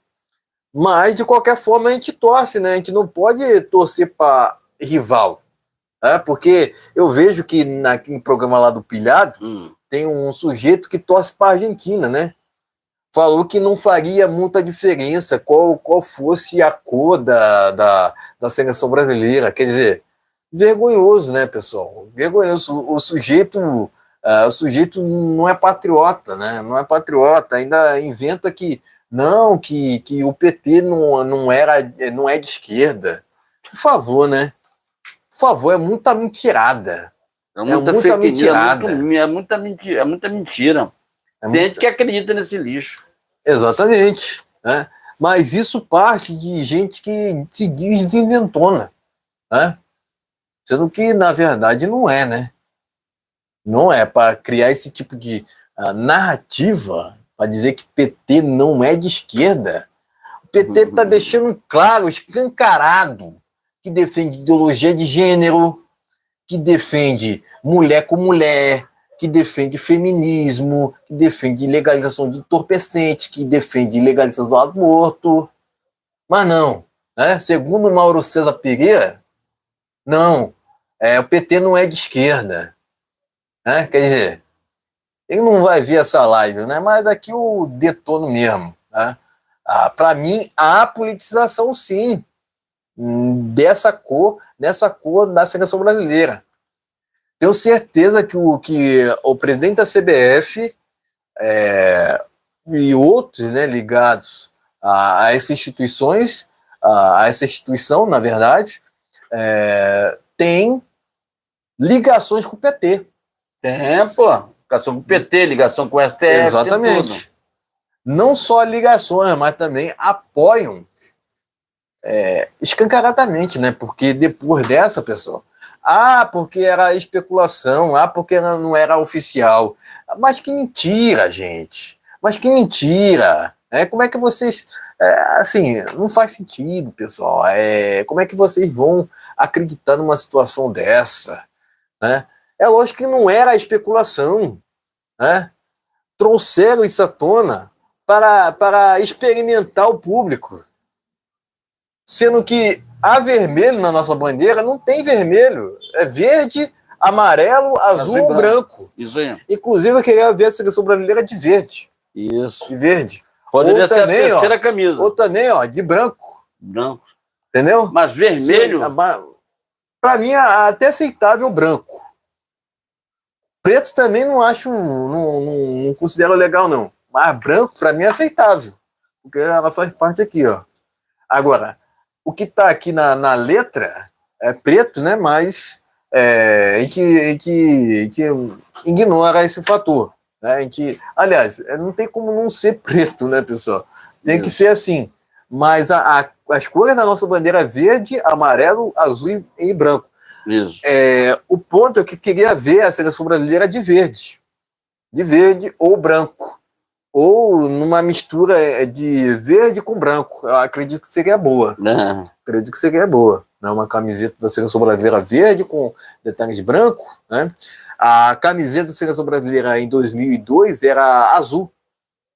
Mas, de qualquer forma, a gente torce, né? A gente não pode torcer para rival, né? Porque eu vejo que no programa lá do Pilhado tem um sujeito que torce para a Argentina, né? Falou que não faria muita diferença qual fosse a cor da seleção brasileira. Quer dizer, vergonhoso, né, pessoal? Vergonhoso. O sujeito não é patriota, né? Não é patriota. Ainda inventa que não, que o PT não é de esquerda. Por favor, né? Por favor, é muita mentirada.
É muita fake news, é muita mentira. Tem gente que acredita nesse lixo.
Exatamente, né? Mas isso parte de gente que se diz isentona, né? Sendo que, na verdade, não é, né? Não é para criar esse tipo de narrativa, para dizer que PT não é de esquerda. O PT está deixando claro, escancarado, que defende ideologia de gênero, que defende mulher com mulher, que defende feminismo, que defende legalização de entorpecente, que defende legalização do aborto. Mas não, né? Segundo Mauro César Pereira, não, o PT não é de esquerda, né? Quer dizer, ele não vai ver essa live, né? Mas aqui eu detono mesmo, né? Para mim, há politização, sim, nessa cor da seleção brasileira. Tenho certeza que o presidente da CBF e outros, né, ligados a essas instituições, a essa instituição, na verdade, tem ligações com o PT.
Pô. Ligação com o PT, ligação com o STF.
Exatamente. Não só ligações, mas também apoiam escancaradamente, né? Porque depois dessa, pessoal, porque era especulação, porque não era oficial. Mas que mentira, gente. Mas que mentira. Como é que vocês... assim, não faz sentido, pessoal. Como é que vocês vão acreditar numa situação dessa, né? É lógico que não era especulação, né? Trouxeram isso à tona para experimentar o público. Sendo que há vermelho na nossa bandeira, não tem vermelho. É verde, amarelo, azul ou branco.
Isso aí.
Inclusive, eu queria ver a seleção brasileira de verde.
Isso.
De verde.
Poderia ser também, a terceira camisa.
Ou também, de branco.
Branco.
Entendeu?
Mas vermelho...
Para mim, é até aceitável branco. Preto também não acho, não considero legal, não. Mas branco, para mim, é aceitável. Porque ela faz parte aqui, ó. Agora, o que está aqui na letra é preto, né? Mas que ignora esse fator. Né, aliás, não tem como não ser preto, né, pessoal? Tem que ser assim. Mas as cores da nossa bandeira é verde, amarelo, azul e branco.
Isso.
O ponto é que queria ver a seleção brasileira de verde ou branco, ou numa mistura de verde com branco. Eu acredito que seria boa. Acredito que seria boa. Né? Uma camiseta da seleção brasileira verde com detalhes de branco. Né? A camiseta da seleção brasileira em 2002 era azul.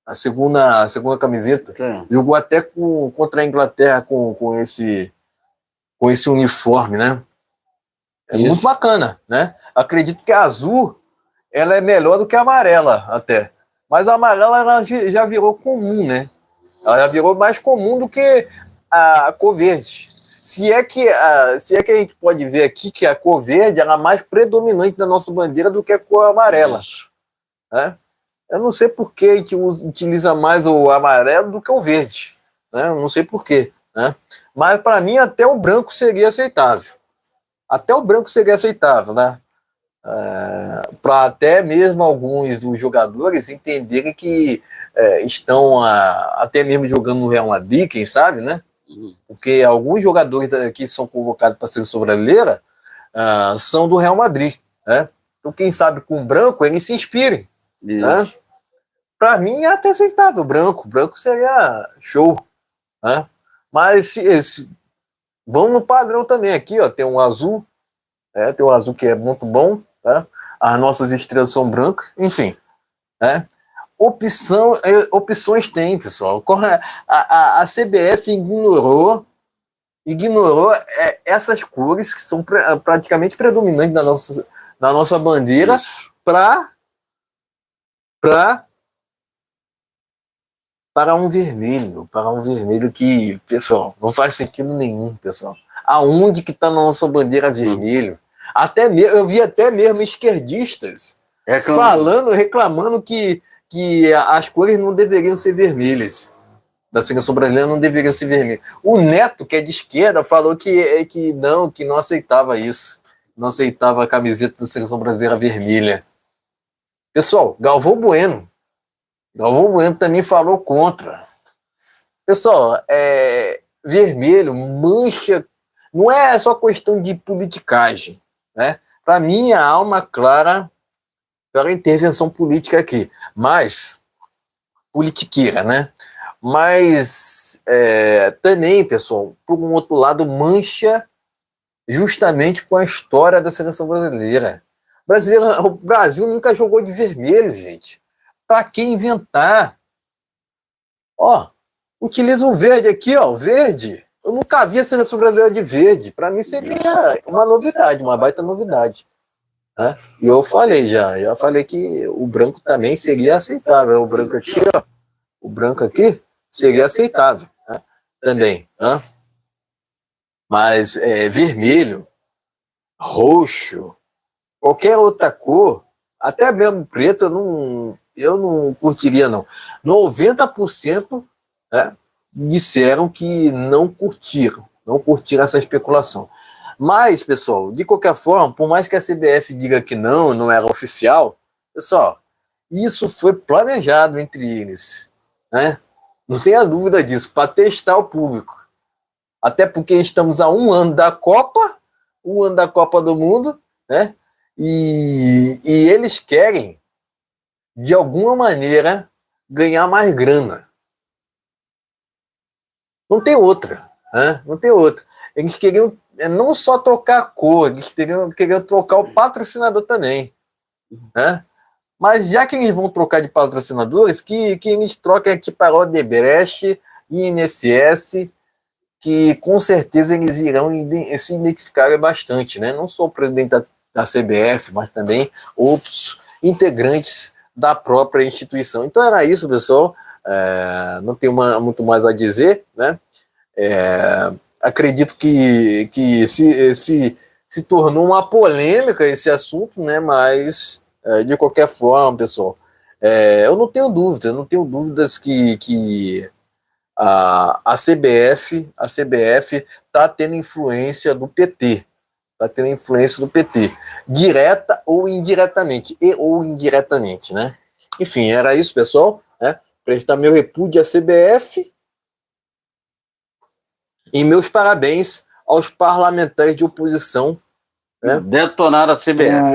A segunda camiseta.
Sim.
Jogou até contra a Inglaterra com esse uniforme, né? É
Isso.
muito bacana, né? Acredito que a azul ela é melhor do que a amarela até. Mas a amarela ela já virou comum, né? Ela já virou mais comum do que a cor verde. Se é que a gente pode ver aqui que a cor verde ela é mais predominante na nossa bandeira do que a cor amarela. Né? Eu não sei por que a gente utiliza mais o amarelo do que o verde. Né? Eu não sei por quê. Né? Mas para mim até o branco seria aceitável. Até o branco seria aceitável, né? Para até mesmo alguns dos jogadores entenderem que estão até mesmo jogando no Real Madrid, quem sabe, né? Porque alguns jogadores que são convocados para a seleção brasileira são do Real Madrid, né? Então quem sabe com o branco eles se inspirem. Né? Para mim é até aceitável branco seria show, né? Mas vamos no padrão também aqui, ó, tem um azul, tem um azul que é muito bom, né? As nossas estrelas são brancas, enfim, né? Opções tem, pessoal. A CBF ignorou essas cores que são praticamente predominantes na nossa bandeira para um vermelho que, pessoal, não faz sentido nenhum, pessoal. Aonde que está na nossa bandeira vermelho? Eu vi até mesmo esquerdistas reclamando que as cores não deveriam ser vermelhas. Da seleção brasileira não deveriam ser vermelhas. O Neto, que é de esquerda, falou que não aceitava isso. Não aceitava a camiseta da seleção brasileira vermelha. Pessoal, Galvão Bueno também falou contra. Pessoal, vermelho, mancha, não é só questão de politicagem, né? Para mim, há uma clara intervenção política aqui, mas politiqueira, né? Mas também, pessoal, por um outro lado, mancha justamente com a história da seleção brasileira. O Brasil nunca jogou de vermelho, gente. Para que inventar? Ó, utiliza o verde aqui, ó, o verde. Eu nunca vi a seleção brasileira de verde. Para mim seria uma novidade, uma baita novidade. Né? E eu já falei que o branco também seria aceitável. O branco aqui seria aceitável, né? Também. Né? Mas vermelho, roxo, qualquer outra cor, até mesmo preto, eu não curtiria, não. 90% disseram que não curtiram essa especulação. Mas, pessoal, de qualquer forma, por mais que a CBF diga que não era oficial, pessoal, isso foi planejado entre eles, né? Não tenha dúvida disso, para testar o público. Até porque estamos a um ano da Copa do Mundo, né? E eles querem, de alguma maneira, ganhar mais grana. Não tem outra, né? Não tem outra. Eles queriam não só trocar a cor, eles queriam trocar o patrocinador também, né? Mas já que eles vão trocar de patrocinadores, que eles troquem aqui para Odebrecht, INSS, que com certeza eles irão se identificar bastante, né? Não só o presidente da CBF, mas também outros integrantes da própria instituição. Então era isso, pessoal. Não tenho muito mais a dizer, né? Acredito que se tornou uma polêmica esse assunto, né? Mas de qualquer forma, pessoal, eu não tenho dúvidas que a CBF está tendo influência do PT, direta ou indiretamente, né? Enfim, era isso, pessoal, né? Prestar meu repúdio à CBF e meus parabéns aos parlamentares de oposição, né?
Detonar a CBF.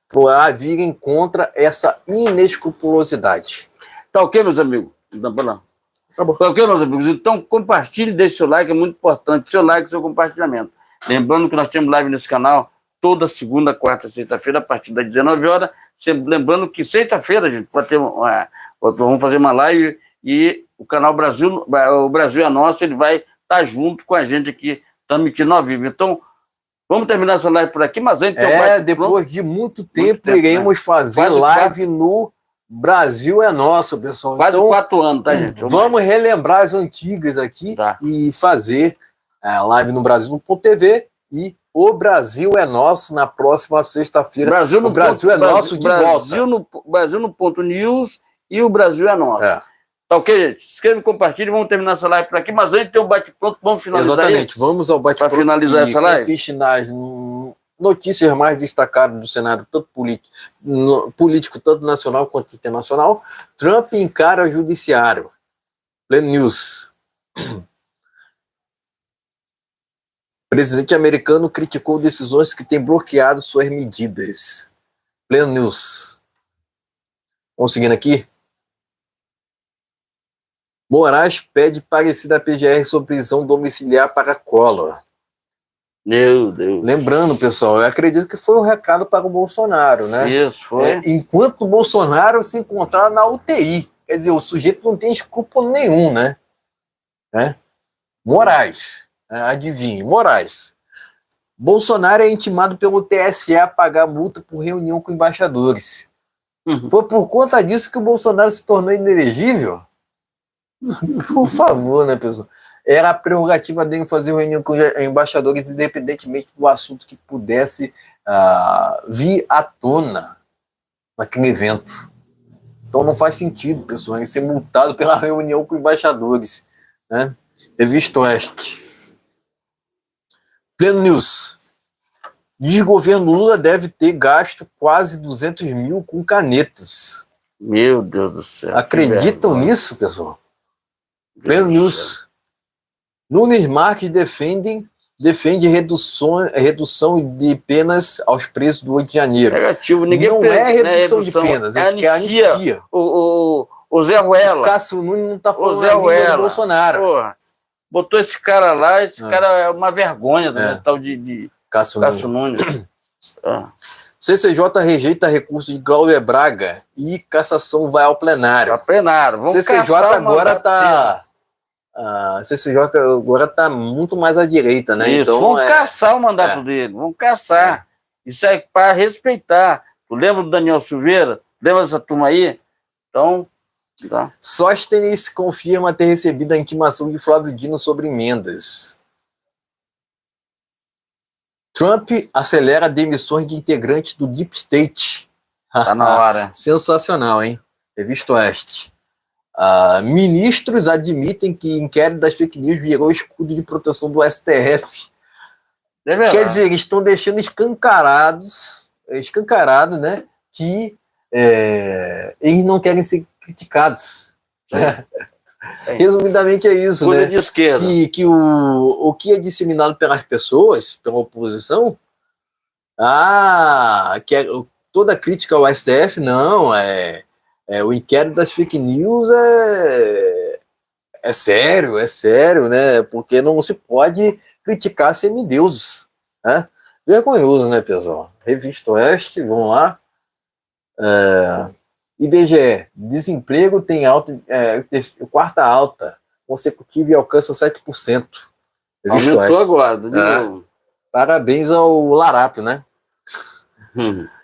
Por agirem contra essa inescrupulosidade.
Tá ok, meus amigos? Tá ok, meus amigos? Então, compartilhe, deixe seu like, é muito importante. Seu like, seu compartilhamento. Lembrando que nós temos live nesse canal toda segunda, quarta, sexta-feira, a partir das 19 horas. Lembrando que sexta-feira, gente, vamos fazer uma live e o canal Brasil, o Brasil é Nosso, ele vai estar junto com a gente aqui, transmitindo ao vivo. Então, vamos terminar essa live por aqui, mas antes...
depois de muito tempo, iremos fazer live no Brasil é Nosso, pessoal.
Quase 4 anos, tá, gente?
Vamos relembrar as antigas aqui e fazer live no Brasil.tv e o Brasil é Nosso na próxima sexta-feira. O Brasil é Nosso de volta.
Brasil no ponto news e o Brasil é Nosso. Tá ok, gente? Se inscreve, compartilhe, vamos terminar essa live por aqui, mas antes de ter o bate-pronto, vamos finalizar.
Exatamente, vamos ao bate-pronto.
Para finalizar essa live.
Consiste nas notícias mais destacadas do cenário tanto político, tanto nacional quanto internacional. Trump encara judiciário. Pleno News. Presidente americano criticou decisões que têm bloqueado suas medidas. Pleno News. Vamos seguindo aqui. Moraes pede parecer da PGR sobre prisão domiciliar para Collor.
Meu Deus.
Lembrando, pessoal, eu acredito que foi um recado para o Bolsonaro, né?
Isso, foi.
Enquanto o Bolsonaro se encontrar na UTI. Quer dizer, o sujeito não tem escrúpulo nenhum, né? Moraes. Adivinhe, Moraes. Bolsonaro é intimado pelo TSE a pagar multa por reunião com embaixadores. Foi por conta disso que o Bolsonaro se tornou inelegível? Por favor, né, pessoal? Era a prerrogativa dele fazer reunião com embaixadores, independentemente do assunto que pudesse vir à tona naquele evento. Então não faz sentido, pessoal, ele ser multado pela reunião com embaixadores, né? Revista Oeste. Pleno News. Diz governo Lula deve ter gasto quase 200 mil com canetas.
Meu Deus do céu.
Acreditam nisso, pessoal? Pleno News. Nunes Marques defende redução de penas aos presos do 8 de janeiro.
Negativo, ninguém
não é redução de penas, é anistia.
O Zé Ruela.
O Cássio Nunes não está falando a língua do Bolsonaro.
Porra, botou esse cara lá, esse cara é uma vergonha, tal de
Cássio
Nunes.
CCJ rejeita recurso de Glauber Braga e cassação vai ao plenário.
Vamos
CCJ agora está... CCJ agora está muito mais à direita, né?
Isso,
então,
vão caçar o mandato dele, vão caçar. Isso é para respeitar. Tu lembra do Daniel Silveira? Lembra dessa turma aí? Então, tá.
Sóstenes confirma ter recebido a intimação de Flávio Dino sobre emendas. Trump acelera demissões de integrantes do Deep State.
Tá na hora.
Sensacional, hein? Revista Oeste. Ministros admitem que inquérito das fake news virou escudo de proteção do STF. Quer dizer, eles estão deixando escancarado, né, que eles não querem ser criticados. Resumidamente é isso,
coisa
né?
De esquerda.
Que o que é disseminado pelas pessoas, pela oposição, toda crítica ao STF, não, o inquérito das fake news é sério, né? Porque não se pode criticar semideuses, né? Vergonhoso, né, pessoal? Revista Oeste, vamos lá. IBGE, desemprego tem quarta alta consecutiva e alcança 7%.
Revista Oeste. Agora, de novo.
Parabéns ao Larápio, né?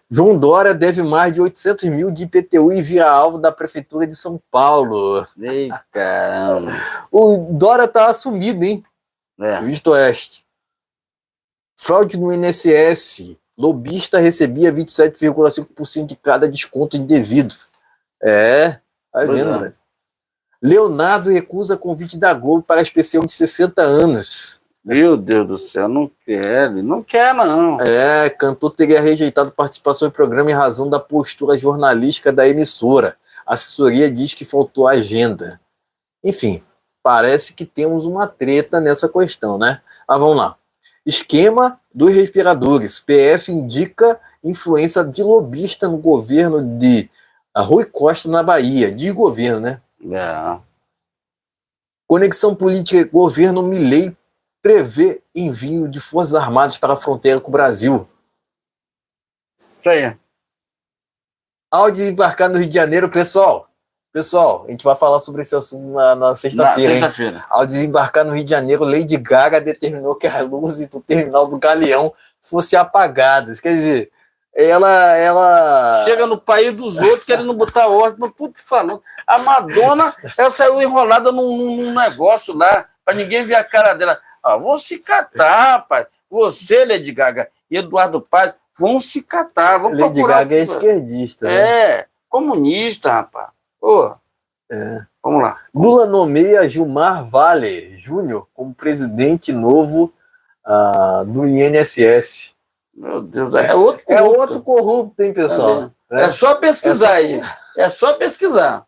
João Dória deve mais de 800 mil de IPTU e vira alvo da Prefeitura de São Paulo.
Ei, caramba.
O Dória tá assumido, hein? Revista Oeste. Fraude no INSS Lobista recebia 27,5% de cada desconto indevido. Vai vendo, né? Leonardo recusa convite da Globo para especial de 60 anos.
Meu Deus do céu, não quer, não quer não.
Cantor teria rejeitado participação em programa em razão da postura jornalística da emissora. A assessoria diz que faltou agenda. Enfim, parece que temos uma treta nessa questão, né? Mas vamos lá. Esquema dos respiradores. PF indica influência de lobista no governo de Rui Costa na Bahia. De governo, né? Conexão política e governo Milei prevê envio de forças armadas para a fronteira com o Brasil.
Isso aí.
Ao desembarcar no Rio de Janeiro, pessoal, a gente vai falar sobre esse assunto na sexta-feira. Ao desembarcar no Rio de Janeiro, Lady Gaga determinou que as luzes do terminal do Galeão fossem apagadas. Quer dizer, ela...
Chega no país dos outros querendo botar ordem, mas tudo que falou. A Madonna, ela saiu enrolada num negócio lá, para ninguém ver a cara dela. Vão se catar, rapaz. Você, Lady Gaga, e Eduardo Paes, vão se catar. Vão
Lady Gaga é esquerdista, né?
Comunista, rapaz. Vamos lá.
Lula nomeia Gilmar Vale Júnior como presidente novo do INSS.
Meu Deus, é outro corrupto.
É outro corrupto, hein, pessoal?
É só pesquisar aí. É só pesquisar.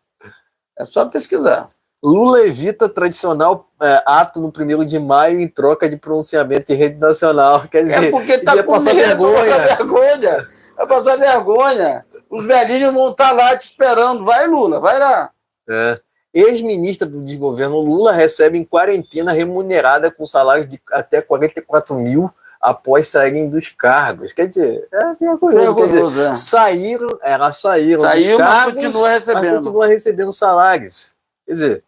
Lula evita tradicional ato no 1º de maio em troca de pronunciamento em rede nacional. Quer dizer,
porque tá com
passar
vergonha. Vai passar vergonha. Os velhinhos vão estar lá te esperando. Vai, Lula, vai lá.
Ex-ministra do desgoverno Lula recebe em quarentena remunerada com salário de até 44 mil após saírem dos cargos. Quer dizer, vergonhoso. Quer dizer, saíram dos cargos,
mas continua
recebendo salários. Quer dizer,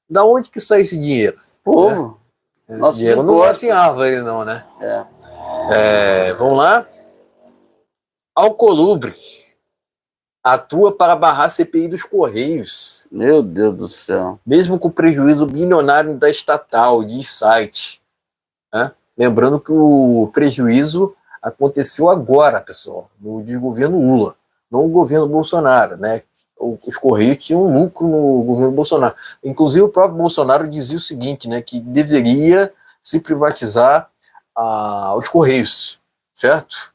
da onde que sai esse dinheiro?
Povo.
Nosso dinheiro não gosta em árvore, não, né? Vamos lá. Alcolumbre atua para barrar CPI dos Correios.
Meu Deus do céu.
Mesmo com prejuízo bilionário da estatal, diz site. Lembrando que o prejuízo aconteceu agora, pessoal, no governo Lula, não no governo Bolsonaro, né? Os Correios tinham lucro no governo Bolsonaro. Inclusive, o próprio Bolsonaro dizia o seguinte, né? Que deveria se privatizar os Correios, certo?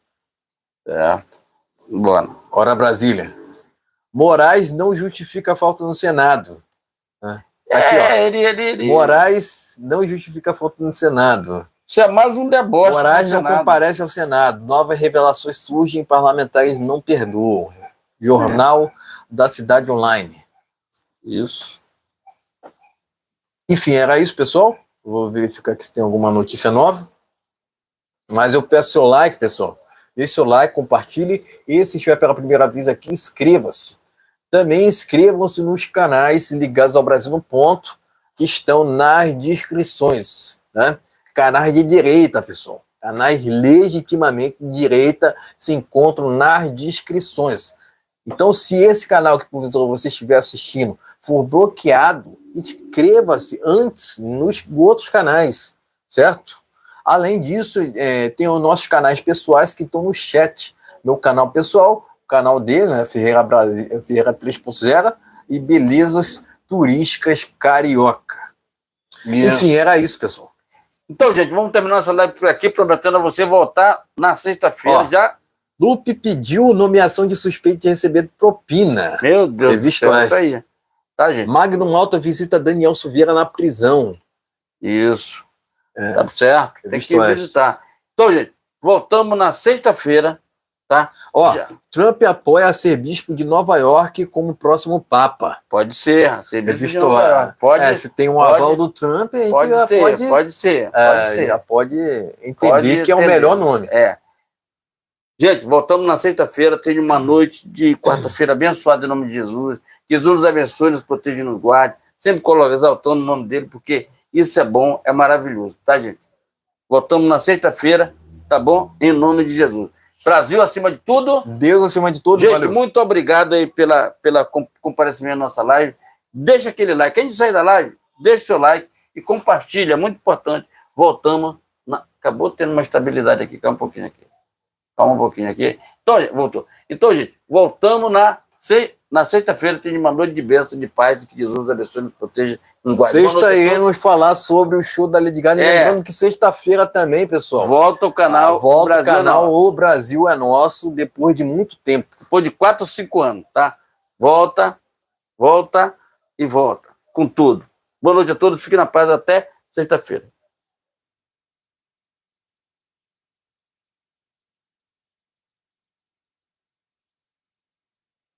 Bora.
Ora, Brasília. Moraes não justifica a falta no Senado. Aqui, Moraes não justifica a falta no Senado.
Isso é mais um deboche.
Moraes não comparece ao Senado. Novas revelações surgem, parlamentares não perdoam. Jornal da Cidade Online.
Isso.
Enfim, era isso, pessoal. Vou verificar aqui se tem alguma notícia nova. Mas eu peço seu like, pessoal. Deixe seu like, compartilhe. E se estiver pela primeira vez aqui, inscreva-se. Também inscrevam-se nos canais ligados ao Brasil no Ponto, que estão nas descrições, né? Canais de direita, pessoal. Canais legitimamente de direita se encontram nas descrições. Então, se esse canal que você estiver assistindo for bloqueado, inscreva-se antes nos outros canais, certo? Além disso, tem os nossos canais pessoais que estão no chat. Meu canal pessoal, o canal dele, né, Ferreira 3.0 e Belezas Turísticas Carioca. Enfim, era isso, pessoal.
Então, gente, vamos terminar essa live por aqui, prometendo a você voltar na sexta-feira já.
Lupe pediu nomeação de suspeito de receber propina.
Meu Deus do céu, isso aí. Tá, gente?
Magno Malta visita Daniel Silveira na prisão.
Isso. Tá certo? Tem que visitar. Então, gente, voltamos na sexta-feira, tá?
Trump apoia arcebispo de Nova York como próximo papa.
Pode ser, arcebispo de Nova York. Pode,
se tem um aval do Trump, a gente
pode ser.
Já pode entender que é o melhor nome.
Gente, voltamos na sexta-feira. Tenha uma noite de quarta-feira abençoada em nome de Jesus. Jesus nos abençoe, nos proteja e nos guarde. Sempre exaltando o nome dele, porque isso é bom, é maravilhoso, tá, gente? Voltamos na sexta-feira, tá bom? Em nome de Jesus. Brasil acima de tudo.
Deus acima de tudo.
Gente,
valeu.
Muito obrigado aí pela comparecimento à nossa live. Deixa aquele like. Quem sair da live, deixa o seu like e compartilha, é muito importante. Voltamos. Acabou tendo uma estabilidade aqui, um pouquinho aqui. Calma um pouquinho aqui. Então, voltou. Então, gente, voltamos na sexta-feira, tem uma noite de bênção, de paz, que Jesus abençoe, nos proteja, nos guarde.
Sexta iremos falar sobre o show da Lady Gaga. Lembrando que sexta-feira também, pessoal.
Volta o canal.
Volta o canal O Brasil é Nosso, depois de muito tempo.
Depois de 4 ou 5 anos, tá? Volta e volta. Com tudo. Boa noite a todos. Fiquem na paz até sexta-feira.